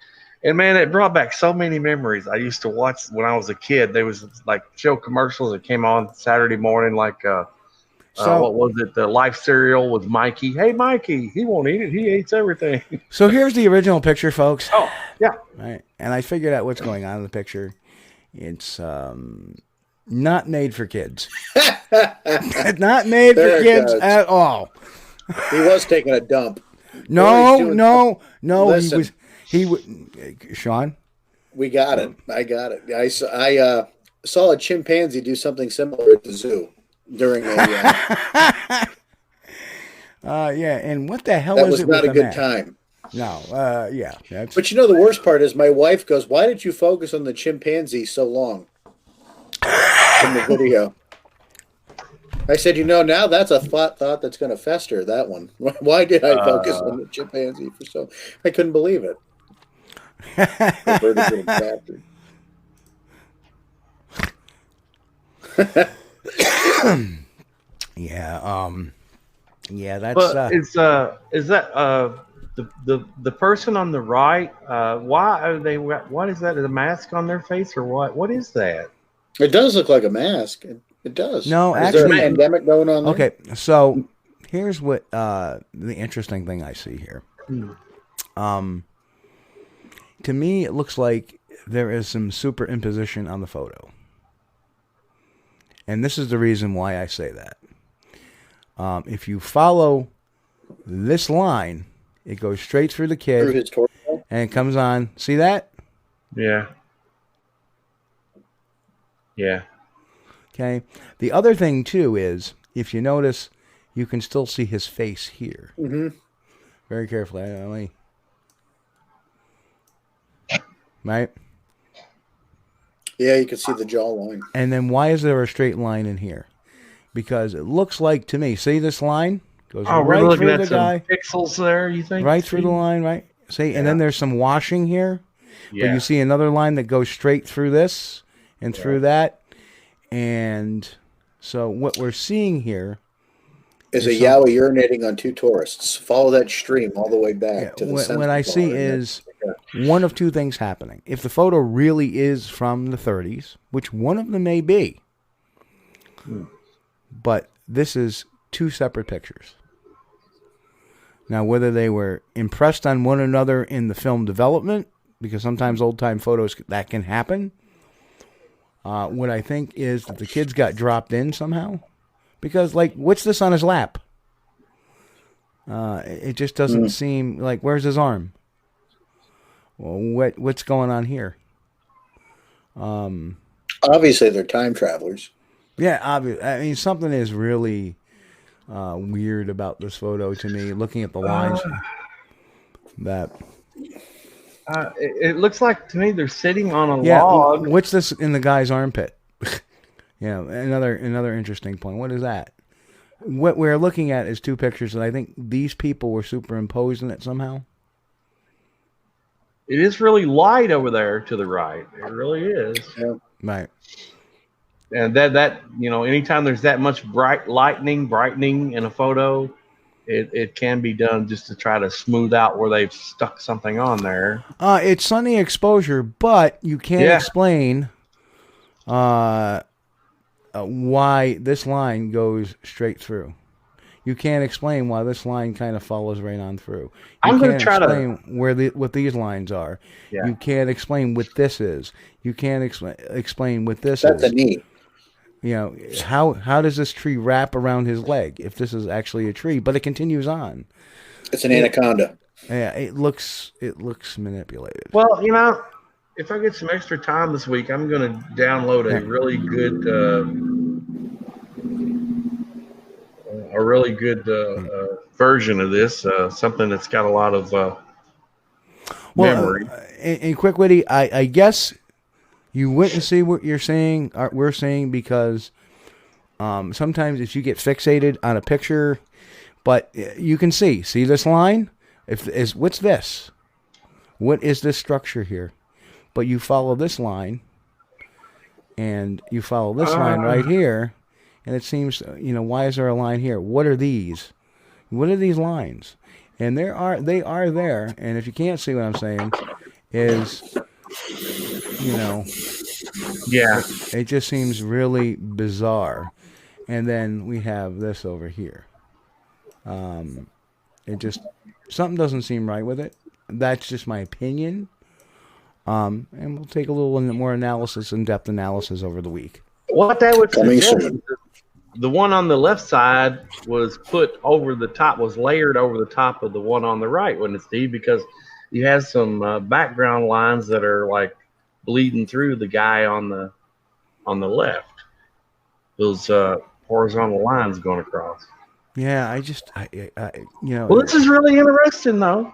And man, it brought back so many memories. I used to watch when I was a kid. There was like show commercials that came on Saturday morning, like. What was it? The Life cereal with Mikey. Hey, Mikey, he won't eat it. He eats everything. So here's the original picture, folks. Oh, yeah. Right. And I figured out what's going on in the picture. It's not made for kids. Not made for kids at all. He was taking a dump. No. Listen, He was. Sean? We got it. I got it. I saw a chimpanzee do something similar at the zoo. During a and what the hell that was was it not with a good Mac? time. No, that's... But the worst part is my wife goes, "Why did you focus on the chimpanzee so long in the video?" I said, now that's a thought that's going to fester. That one. Why did I focus on the chimpanzee for so? I couldn't believe it. Perverted little bastard. That's. But is that the person on the right? Why are they? What is that? Is a mask on their face or what? What is that? It does look like a mask. It does. No, is actually, there a pandemic going on there? Okay, so here's what the interesting thing I see here. To me, it looks like there is some superimposition on the photo. And this is the reason why I say that. If you follow this line, it goes straight through the kid. Through his torso? And it comes on. See that? Yeah. Okay. The other thing, too, is if you notice, you can still see his face here. Mm-hmm. Very carefully. Right? Yeah, you can see the jawline. And then why is there a straight line in here? Because it looks like to me, see this line? Goes right through the guy. Pixels there, you think? Right through the line, right? See, and then there's some washing here. Yeah. But you see another line that goes straight through this and through that. And so what we're seeing here is a Yowie urinating on two tourists. Follow that stream all the way back to the center. What I see is one of two things happening. If the photo really is from the 30s, which one of them may be, but this is two separate pictures. Now, whether they were impressed on one another in the film development, because sometimes old-time photos, that can happen. What I think is that the kids got dropped in somehow. Because, what's this on his lap? It just doesn't seem like, where's his arm? Well, what's going on here? Obviously, they're time travelers. Yeah, obviously. I mean, something is really weird about this photo to me. Looking at the lines, it looks like to me they're sitting on a log. What's this in the guy's armpit? Another interesting point. What is that? What we're looking at is two pictures, and I think these people were superimposed in it somehow. It is really light over there to the right. It really is. Yeah. Right. And that anytime there's that much brightening in a photo, it can be done just to try to smooth out where they've stuck something on there. It's sunny exposure, but you can't explain why this line goes straight through. You can't explain why this line kind of follows right on through. I'm going to try to explain what these lines are. Yeah. You can't explain what this is. You can't explain what this That's is. a knee. How does this tree wrap around his leg if this is actually a tree? But it continues on. It's an anaconda. Yeah, it looks manipulated. Well, if I get some extra time this week, I'm going to download a really good version of this, something that's got a lot of memory. And quick witty, I guess you wouldn't see what you're saying. We're saying because sometimes if you get fixated on a picture, but you can see this line. What's this? What is this structure here? But you follow this line, and you follow this line right here. And it seems, why is there a line here? What are these? What are these lines? And they are there. And if you can't see what I'm saying, is, it just seems really bizarre. And then we have this over here. Something doesn't seem right with it. That's just my opinion. And we'll take a little more analysis, in-depth analysis over the week. What that would suggest, the one on the left side was layered over the top of the one on the right, wouldn't it, Steve? Because you have some background lines that are like bleeding through the guy on the left. Those horizontal lines going across. Yeah, Well, this is really interesting, though.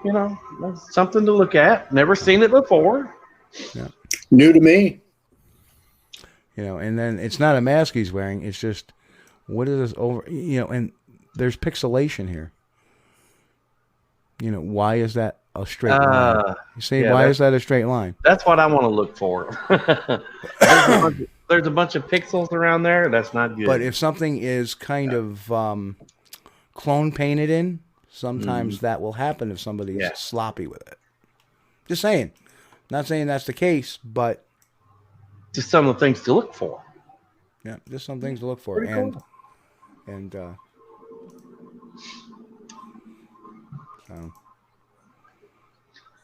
Something to look at. Never seen it before. Yeah. New to me. And then it's not a mask he's wearing. It's just, what is this over? And there's pixelation here. Why is that a straight line? You say, why is that a straight line? That's what I want to look for. There's a bunch of pixels around there. That's not good. But if something is kind of clone painted in, sometimes that will happen if somebody's sloppy with it. Just saying. Not saying that's the case, but just some of the things to look for. Yeah, just some things to look for. So.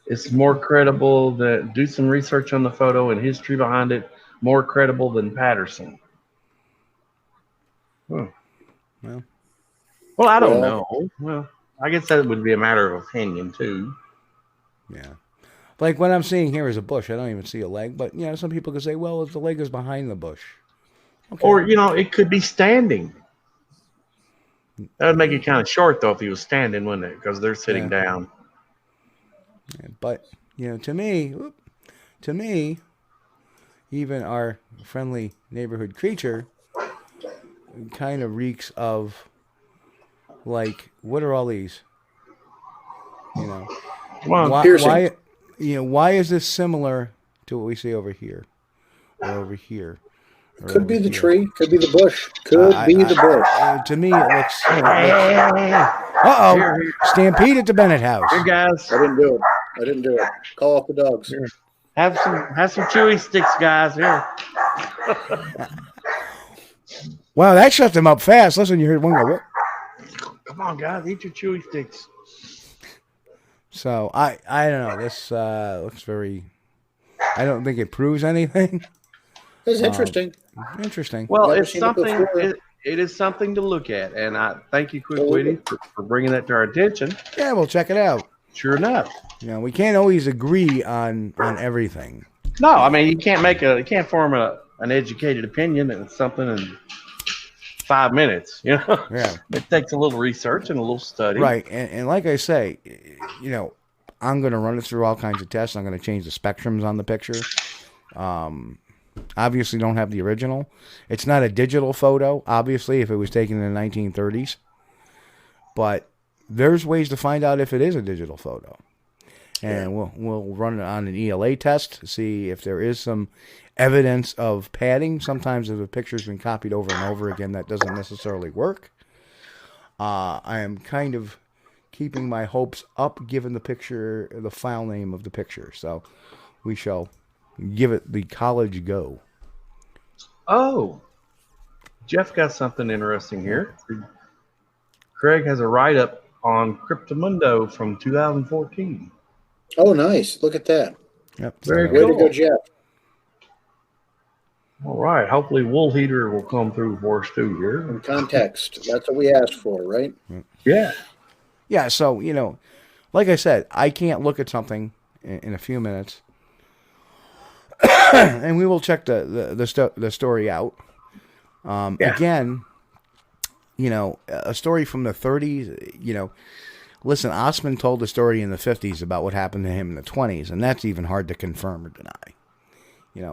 It's more credible that do some research on the photo and history behind it. More credible than Patterson. Well, I don't know. Well, I guess that would be a matter of opinion too. Yeah. Like what I'm seeing here is a bush. I don't even see a leg, but some people could say, well, if the leg is behind the bush. Okay. Or, it could be standing. That would make it kind of short, though, if he was standing, wouldn't it? Because they're sitting down. Yeah, but, to me, even our friendly neighborhood creature kind of reeks of, like, what are all these? Well, why is this similar to what we see over here? Or over here? Could be the tree. Could be the bush. Could be the bush. To me, it looks... Uh-oh. Stampede at the Bennett house. Here, guys. I didn't do it. Call off the dogs. Here. Have some chewy sticks, guys. Here. Wow, that shut them up fast. Listen, you heard one go, what? Come on, guys. Eat your chewy sticks. So, I don't know. This looks very... I don't think it proves anything. It's interesting. Interesting. Well, it's something. It is something to look at, and I thank you, Quick Witty, for bringing that to our attention. Yeah, we'll check it out. Sure enough. We can't always agree on everything. No, I mean you can't form an educated opinion and something in 5 minutes. Yeah. It takes a little research and a little study. Right, and like I say, I'm going to run it through all kinds of tests. I'm going to change the spectrums on the picture. Obviously, don't have the original. It's not a digital photo, obviously, if it was taken in the 1930s. But there's ways to find out if it is a digital photo. And we'll run it on an ELA test to see if there is some evidence of padding. Sometimes if a picture's been copied over and over again, that doesn't necessarily work. I am kind of keeping my hopes up given the file name of the picture. So we shall give it the college go. Oh, Jeff got something interesting here. Craig has a write-up on Cryptomundo from 2014. Oh, nice. Look at that. Yep. Very Way to cool. go, Jeff. All right. Hopefully Wool Heater will come through for us too here. In context. That's what we asked for, right? Yeah. Yeah, so, like I said, I can't look at something in a few minutes. And we will check the story out. Again, a story from the 30s, listen, Osman told a story in the 50s about what happened to him in the 20s, and that's even hard to confirm or deny.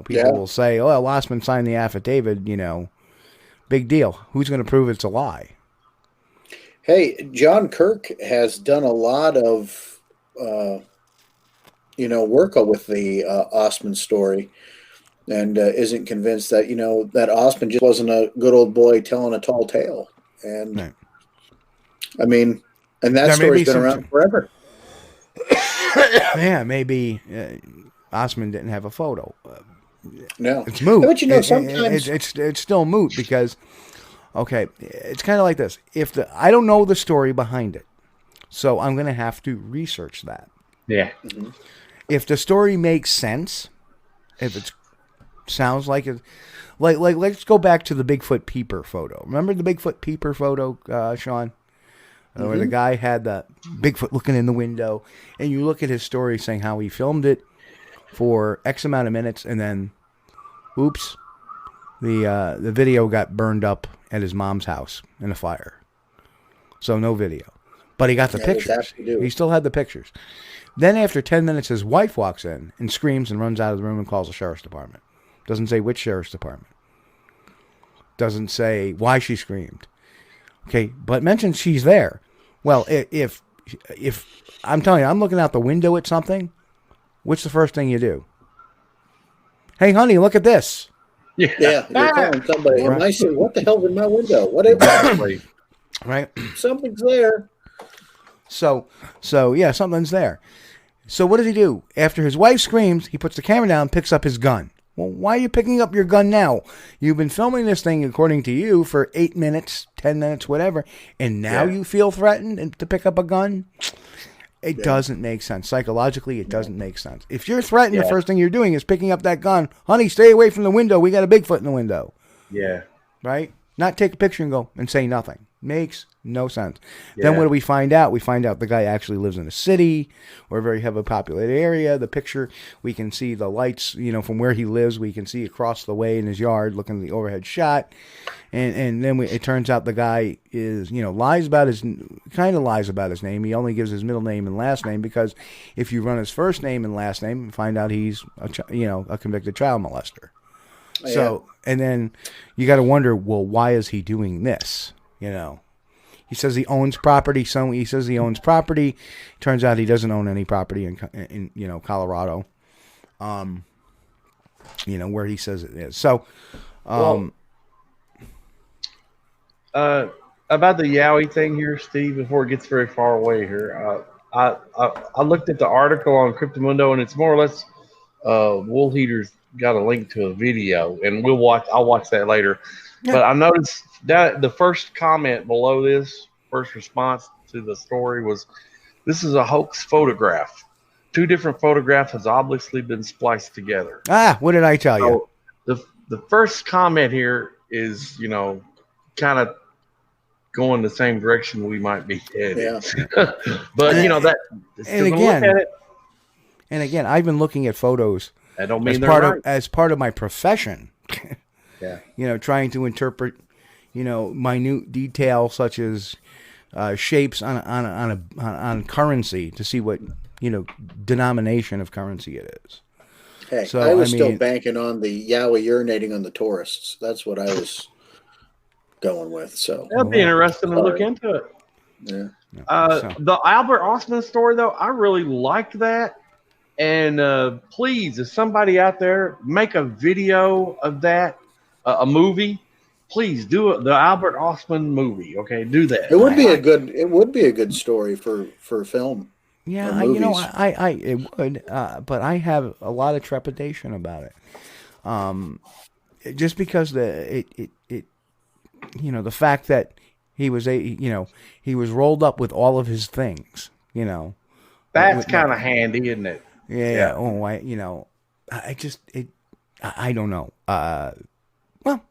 People will say, oh, Osman signed the affidavit, big deal. Who's going to prove it's a lie? Hey, John Kirk has done a lot of, work with the Osman story, and isn't convinced that, that Osman just wasn't a good old boy telling a tall tale. And, Right. I mean, and that story's been around forever. Yeah, maybe Osman didn't have a photo. No. It's moot. But, sometimes... It's still moot because, okay, it's kind of like this. I don't know the story behind it, so I'm going to have to research that. Yeah. Mm-hmm. If the story makes sense, if it sounds like it, like let's go back to the Bigfoot peeper photo. Remember the Bigfoot peeper photo, Sean? Where the guy had the Bigfoot looking in the window, and you look at his story saying how he filmed it for X amount of minutes, and then, oops, the video got burned up at his mom's house in a fire. So no video. But he got the pictures. He still had the pictures. Then after 10 minutes, his wife walks in and screams and runs out of the room and calls the sheriff's department. Doesn't say which sheriff's department. Doesn't say why she screamed. Okay, but mentions she's there. Well, if I'm telling you, I'm looking out the window at something, what's the first thing you do? Hey, honey, look at this. Yeah, you're calling somebody. And I say, what the hell's in my window? What? Right? Something's there. So yeah, something's there. So what does he do? After his wife screams, he puts the camera down and picks up his gun. Well, why are you picking up your gun now? You've been filming this thing, according to you, for 8 minutes, 10 minutes, whatever, and now you feel threatened to pick up a gun? It doesn't make sense. Psychologically, it doesn't make sense. If you're threatened, the first thing you're doing is picking up that gun. Honey, stay away from the window. We got a Bigfoot in the window. Yeah. Right? Not take a picture and go and say nothing. Makes no sense. Then what do we find out? We find out the guy actually lives in a city or a very heavily populated area. The picture, we can see the lights, from where he lives. We can see across the way in his yard, looking at the overhead shot. And then it turns out the guy is, lies about his name. He only gives his middle name and last name because if you run his first name and last name, you find out he's a convicted child molester. So, and then you got to wonder, well, why is he doing this? He says he owns property. He says he owns property. Turns out he doesn't own any property in Colorado. Where he says it is. So, about the Yowie thing here, Steve, before it gets very far away here, I looked at the article on Cryptomundo, and it's more or less Wool Heater's got a link to a video, and I'll watch that later. Yeah. But I noticed that the first comment below this, first response to the story was, "This is a hoax photograph. 2 different photographs has obviously been spliced together." What did I tell you? The first comment here is, kind of going the same direction we might be headed. Yeah. But And- you know that. and look again- at it, And again, I've been looking at photos that don't mean as they're part right. as part of my profession. Yeah. You know, trying to interpret, you know, minute detail such as shapes on currency to see what, you know, denomination of currency it is. Hey, So, I was I still mean- banking on the Yowie urinating on the tourists. That's what I was going with. So, That'd be interesting to look Sorry. into it. yeah. So- The Albert Osman story, though, I really liked that. And please, if somebody out there make a video of that, a movie, please do it. The Albert Osman movie, okay? Do that. It would be a good story for film. Yeah, or you know, movies. it would, but I have a lot of trepidation about it. Just because it you know, the fact that he was he was rolled up with all of his things, you know. That's kind of handy, isn't it? Yeah. Oh, I don't know. Well,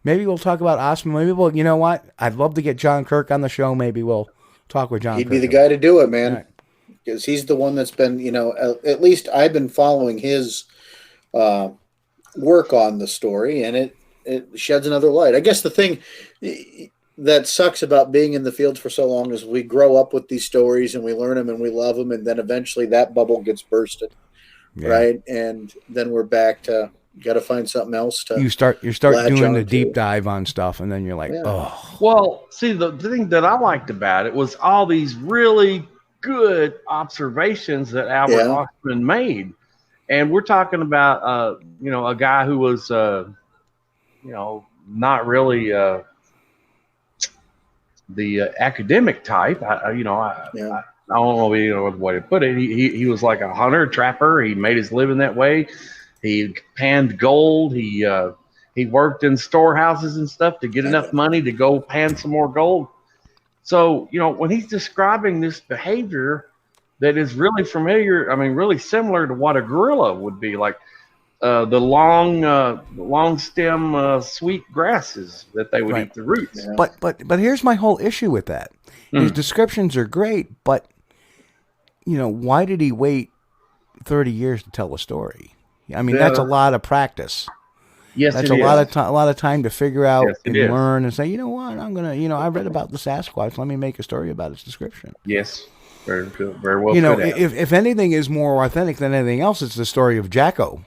maybe we'll talk about Osman. Maybe we'll, you know what? I'd love to get John Kirk on the show. Maybe we'll talk with John He'd Kirk. be the guy to do it, man. Right. Because he's the one that's been, you know, at least I've been following his work on the story, and it sheds another light. I guess the thing that sucks about being in the fields for so long is we grow up with these stories and we learn them and we love them, and then eventually that bubble gets bursted, Yeah. right? And then we're back to got to find something else to. You start latch doing the onto. deep dive on stuff, and then you're like, Yeah. oh, Well, see, the thing that I liked about it was all these really good observations that Albert Yeah. Osman made. And we're talking about, you know, a guy who was, you know, not really the academic type. I don't know what way to put it. He was like a hunter, trapper. He made his living that way. He panned gold. He worked in storehouses and stuff to get enough money to go pan some more gold. So, you know, when he's describing this behavior that is really familiar, I mean, really similar to what a gorilla would be, like the long stem sweet grasses that they would Right. eat the roots. Yeah. but here's my whole issue with that. His descriptions are great, but you know, why did he wait 30 years to tell a story? I mean, that's a lot of practice. Yes, That's it a is. lot of time to figure out Yes, it and is. learn and say, you know what, I'm gonna, you know, I read about the Sasquatch. Let me make a story about its description. Yes, very good, very well. You know, put out. if anything is more authentic than anything else, it's the story of Jacko.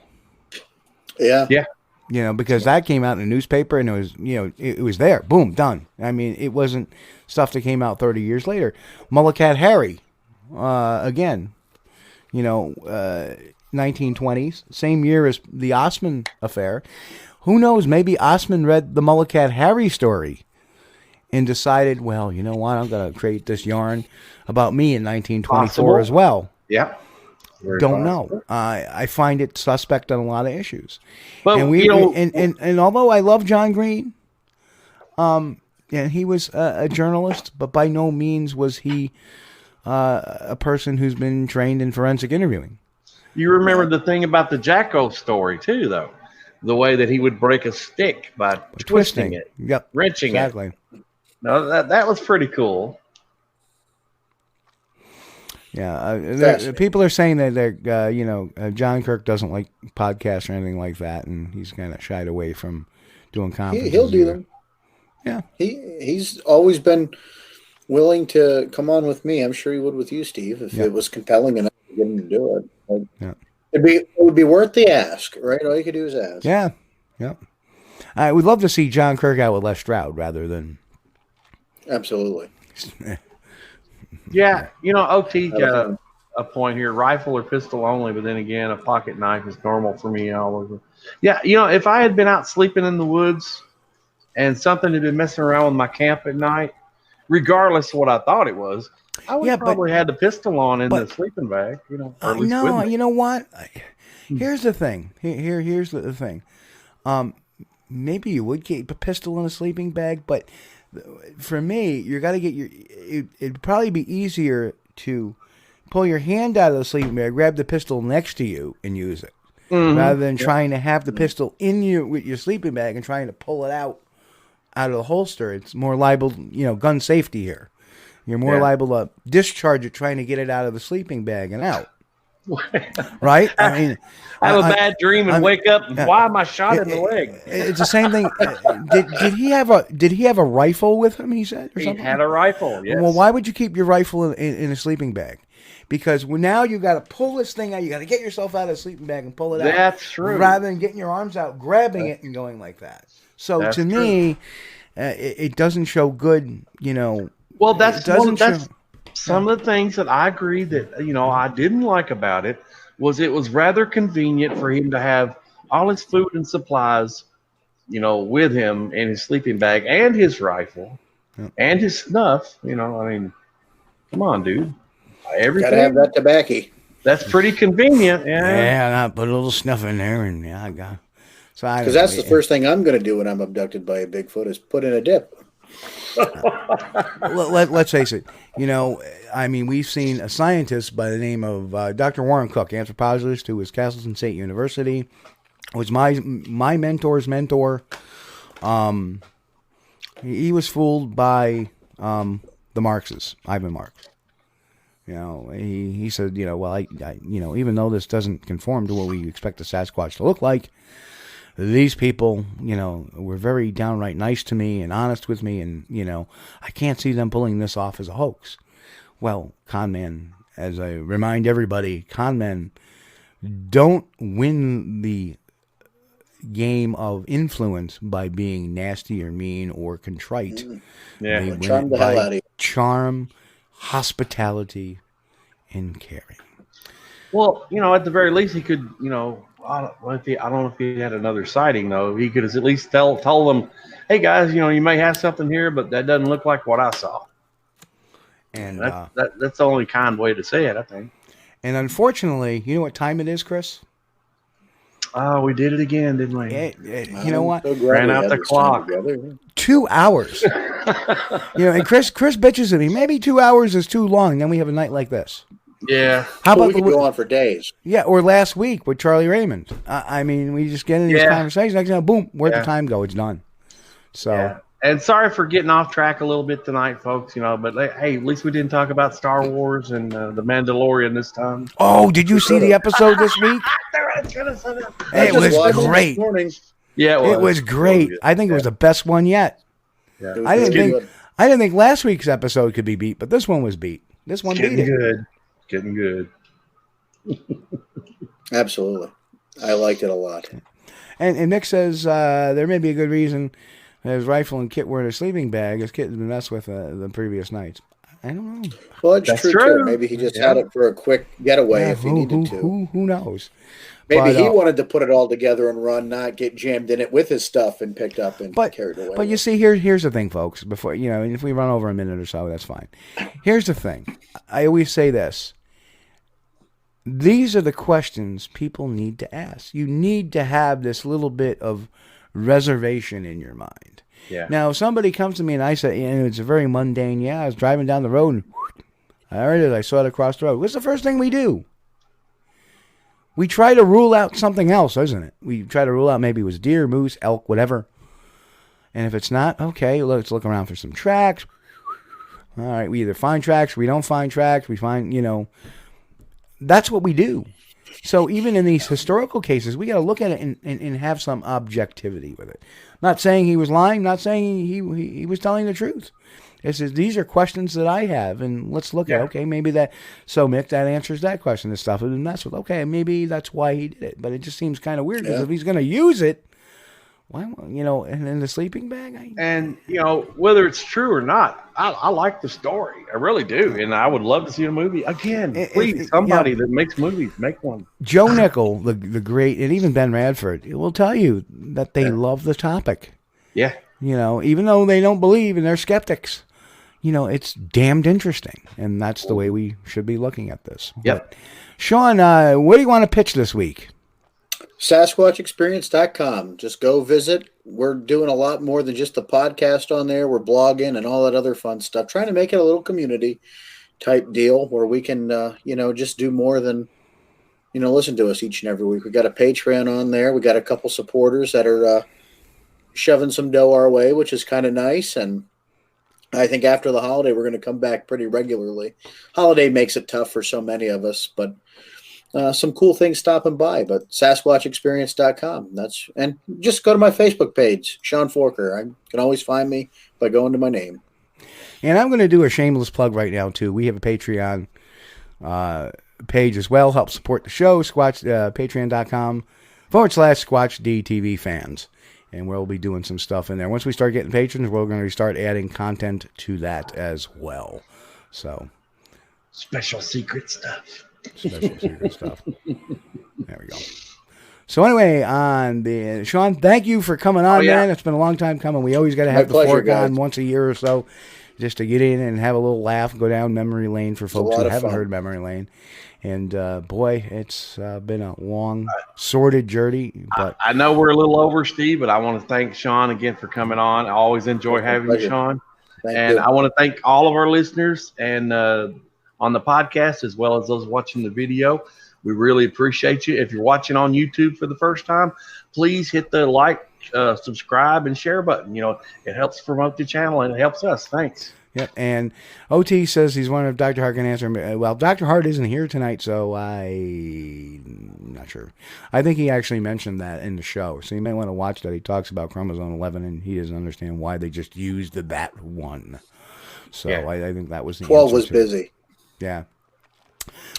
Yeah. Yeah. You know, because that came out in a newspaper and it was, you know, it was there. Boom, done. I mean, it wasn't stuff that came out 30 years later. Mullicat Harry, again, you know, 1920s, same year as the Osman affair. Who knows? Maybe Osman read the Mullicat Harry story and decided, well, you know what? I'm going to create this yarn about me in 1924 Possible. as well. Yeah. Very Don't possible. know. I find it suspect on a lot of issues. But And you know, and although I love John Green, and he was a journalist, but by no means was he a person who's been trained in forensic interviewing. you remember the thing about the Jacko story too, though, the way that he would break a stick by twisting it, Yep. wrenching Exactly. it. No, that was pretty cool. Yeah. Fascinating. People are saying that they're, you know, John Kirk doesn't like podcasts or anything like that, and he's kind of shied away from doing conferences. He'll do them. Yeah. He's always been willing to come on with me. I'm sure he would with you, Steve, if Yeah. it was compelling enough to get him to do it. Like, Yeah. it would be worth the ask, right? All you could do is ask. Yeah. Yep. I would love to see John Kirk out with Les Stroud rather than. Absolutely. Yeah, you know, OT got a point here: rifle or pistol only. But then again, a pocket knife is normal for me all over. Yeah, you know, if I had been out sleeping in the woods and something had been messing around with my camp at night, regardless of what I thought it was, I would Yeah, have probably had the pistol on in the sleeping bag. You know, or at least No, with me. you know what? Here's the thing. Here's the thing. Maybe you would keep a pistol in a sleeping bag, but for me, you got to get your. It'd probably be easier to pull your hand out of the sleeping bag, grab the pistol next to you, and use it, rather than trying to have the pistol in you with your sleeping bag and trying to pull it out out of the holster, it's more liable, gun safety here. You're more liable to discharge it trying to get it out of the sleeping bag and out. Right? I mean, I have a bad dream and wake up. And why am I shot in the leg? It's the same thing. Did he have a rifle with him? He said, or something? He had a rifle. Yes. Well, why would you keep your rifle in a sleeping bag? Because now you got to pull this thing out. You got to get yourself out of the sleeping bag and pull it out. That's true. Rather than getting your arms out, grabbing it, and going like that. So to me, it doesn't show good. Well, that's some of the things that I agree that I didn't like about it was rather convenient for him to have all his food and supplies, with him in his sleeping bag and his rifle and his snuff. I mean, come on, dude. Everything. Gotta have that tobacco. That's pretty convenient. Yeah, I put a little snuff in there, and I got. So because that's the first thing I'm going to do when I'm abducted by a Bigfoot is put in a dip. Let's face it. We've seen a scientist by the name of Dr. Warren Cook, anthropologist who was Castleton State University, was my mentor's mentor. He was fooled by the Marxes, Ivan Marx. He said, even though this doesn't conform to what we expect a Sasquatch to look like, these people, were very downright nice to me and honest with me, and, I can't see them pulling this off as a hoax. Well, con men, as I remind everybody, con men don't win the game of influence by being nasty or mean or contrite. Yeah, they charm the hell out of you. Charm, hospitality, and caring. Well, at the very least, he could, I don't know if he had another sighting, though. He could at least tell them, hey, guys, you may have something here, but that doesn't look like what I saw. And that's the only kind way to say it, I think. And unfortunately, you know what time it is, Chris? Oh, we did it again, didn't we? You know what? Ran out the clock. 2 hours. And Chris bitches at me. Maybe 2 hours is too long. Then we have a night like this. Yeah. How about we could go on for days? Yeah, or last week with Charlie Raymond. We just get into this conversation. Next thing, boom, where'd the time go? It's done. So. Yeah. And sorry for getting off track a little bit tonight, folks. But hey, at least we didn't talk about Star Wars and the Mandalorian this time. Oh, did you see the episode this week? It was great. Yeah, it was great. I think it was the best one yet. Yeah. I didn't think last week's episode could be beat, but this one was beat. This one beat it. Getting good. Absolutely. I liked it a lot. And Nick says there may be a good reason that his rifle and kit were in a sleeping bag. His kit had been messed with the previous nights. I don't know. Well, it's true, too. Maybe he just had it for a quick getaway if he needed to. Who knows? Maybe he wanted to put it all together and run, not get jammed in it with his stuff and picked up and carried away. But you see, here's the thing, folks. Before if we run over a minute or so, that's fine. Here's the thing. I always say this. These are the questions people need to ask. You need to have this little bit of reservation in your mind. Yeah. Now, if somebody comes to me and I say, it's a very mundane, I was driving down the road and there it is, I saw it across the road. What's the first thing we do? We try to rule out something else, isn't it? We try to rule out maybe it was deer, moose, elk, whatever. And if it's not, okay, let's look around for some tracks. All right, we either find tracks, we don't find tracks, we find, that's what we do. So even in these historical cases, we got to look at it and have some objectivity with it. Not saying he was lying, not saying he was telling the truth. These are questions that I have, and let's look at, okay, maybe that, so Mick, that answers that question and stuff. And that's what, okay, maybe that's why he did it. But it just seems kind of weird, because if he's going to use it, why, and in the sleeping bag? Whether it's true or not, I like the story. I really do. And I would love to see a movie. Again, please, somebody that makes movies, make one. Joe Nickel, the great, and even Ben Radford, will tell you that they love the topic. Yeah. Even though they don't believe and they're skeptics, it's damned interesting. And that's the way we should be looking at this. Yep. But, Sean, what do you want to pitch this week? SasquatchExperience.com. Just go visit. We're doing a lot more than just the podcast on there. We're blogging and all that other fun stuff. Trying to make it a little community type deal where we can, just do more than, listen to us each and every week. We got a Patreon on there. We got a couple supporters that are shoving some dough our way, which is kind of nice. And I think after the holiday, we're going to come back pretty regularly. Holiday makes it tough for so many of us, but some cool things stopping by. But sasquatchexperience.com. And just go to my Facebook page, Sean Forker. You can always find me by going to my name. And I'm going to do a shameless plug right now, too. We have a Patreon page as well. Help support the show, patreon.com/Squatch-D TV fans. And we'll be doing some stuff in there. Once we start getting patrons, we're going to start adding content to that as well. So, Special secret stuff. There we go. So anyway, Sean, thank you for coming on, man. It's been a long time coming. We always got to have the fork on once a year or so, just to get in and have a little laugh, go down memory lane for folks who haven't heard memory lane. And boy, it's been a long, sordid journey. But I know we're a little over, Steve, but I want to thank Sean again for coming on. I always enjoy having you, Sean. Thank you. I want to thank all of our listeners and on the podcast, as well as those watching the video. We really appreciate you. If you're watching on YouTube for the first time, please hit the like, subscribe, and share button. You know, it helps promote the channel and it helps us. Thanks. Yep. And OT says he's wondering if Dr. Hart can answer. Well, Dr. Hart isn't here tonight, so I'm not sure. I think he actually mentioned that in the show, so you may want to watch that. He talks about chromosome 11, and he doesn't understand why they just used that one. So yeah. I think that was the 12 was busy. Yeah.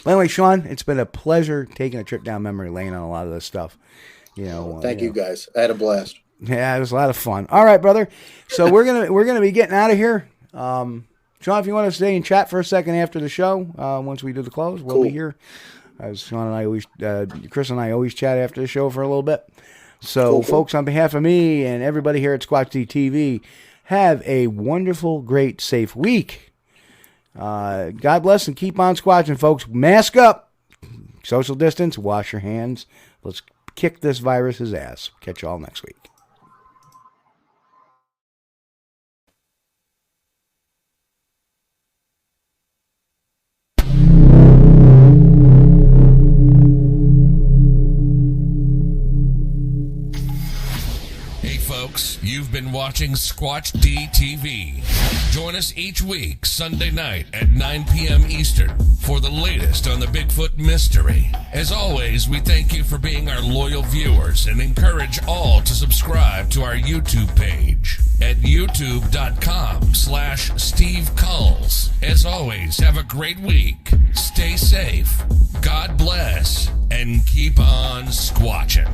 Well, anyway, Sean, it's been a pleasure taking a trip down memory lane on a lot of this stuff. Thank you guys. I had a blast. Yeah, it was a lot of fun. All right, brother. So we're gonna be getting out of here. Sean, if you want to stay and chat for a second after the show, once we do the close, we'll be here. As Sean and I always, Chris and I always chat after the show for a little bit. So, folks, on behalf of me and everybody here at Squatch-D TV, have a wonderful, great, safe week. God bless and keep on squatching, folks. Mask up, social distance, wash your hands. Let's kick this virus's ass. Catch you all next week. Folks, you've been watching Squatch-D TV. Join us each week, Sunday night at 9 p.m. Eastern, for the latest on the Bigfoot mystery. As always, we thank you for being our loyal viewers and encourage all to subscribe to our YouTube page at youtube.com/Steve Kulls. As always, have a great week. Stay safe. God bless. And keep on squatching.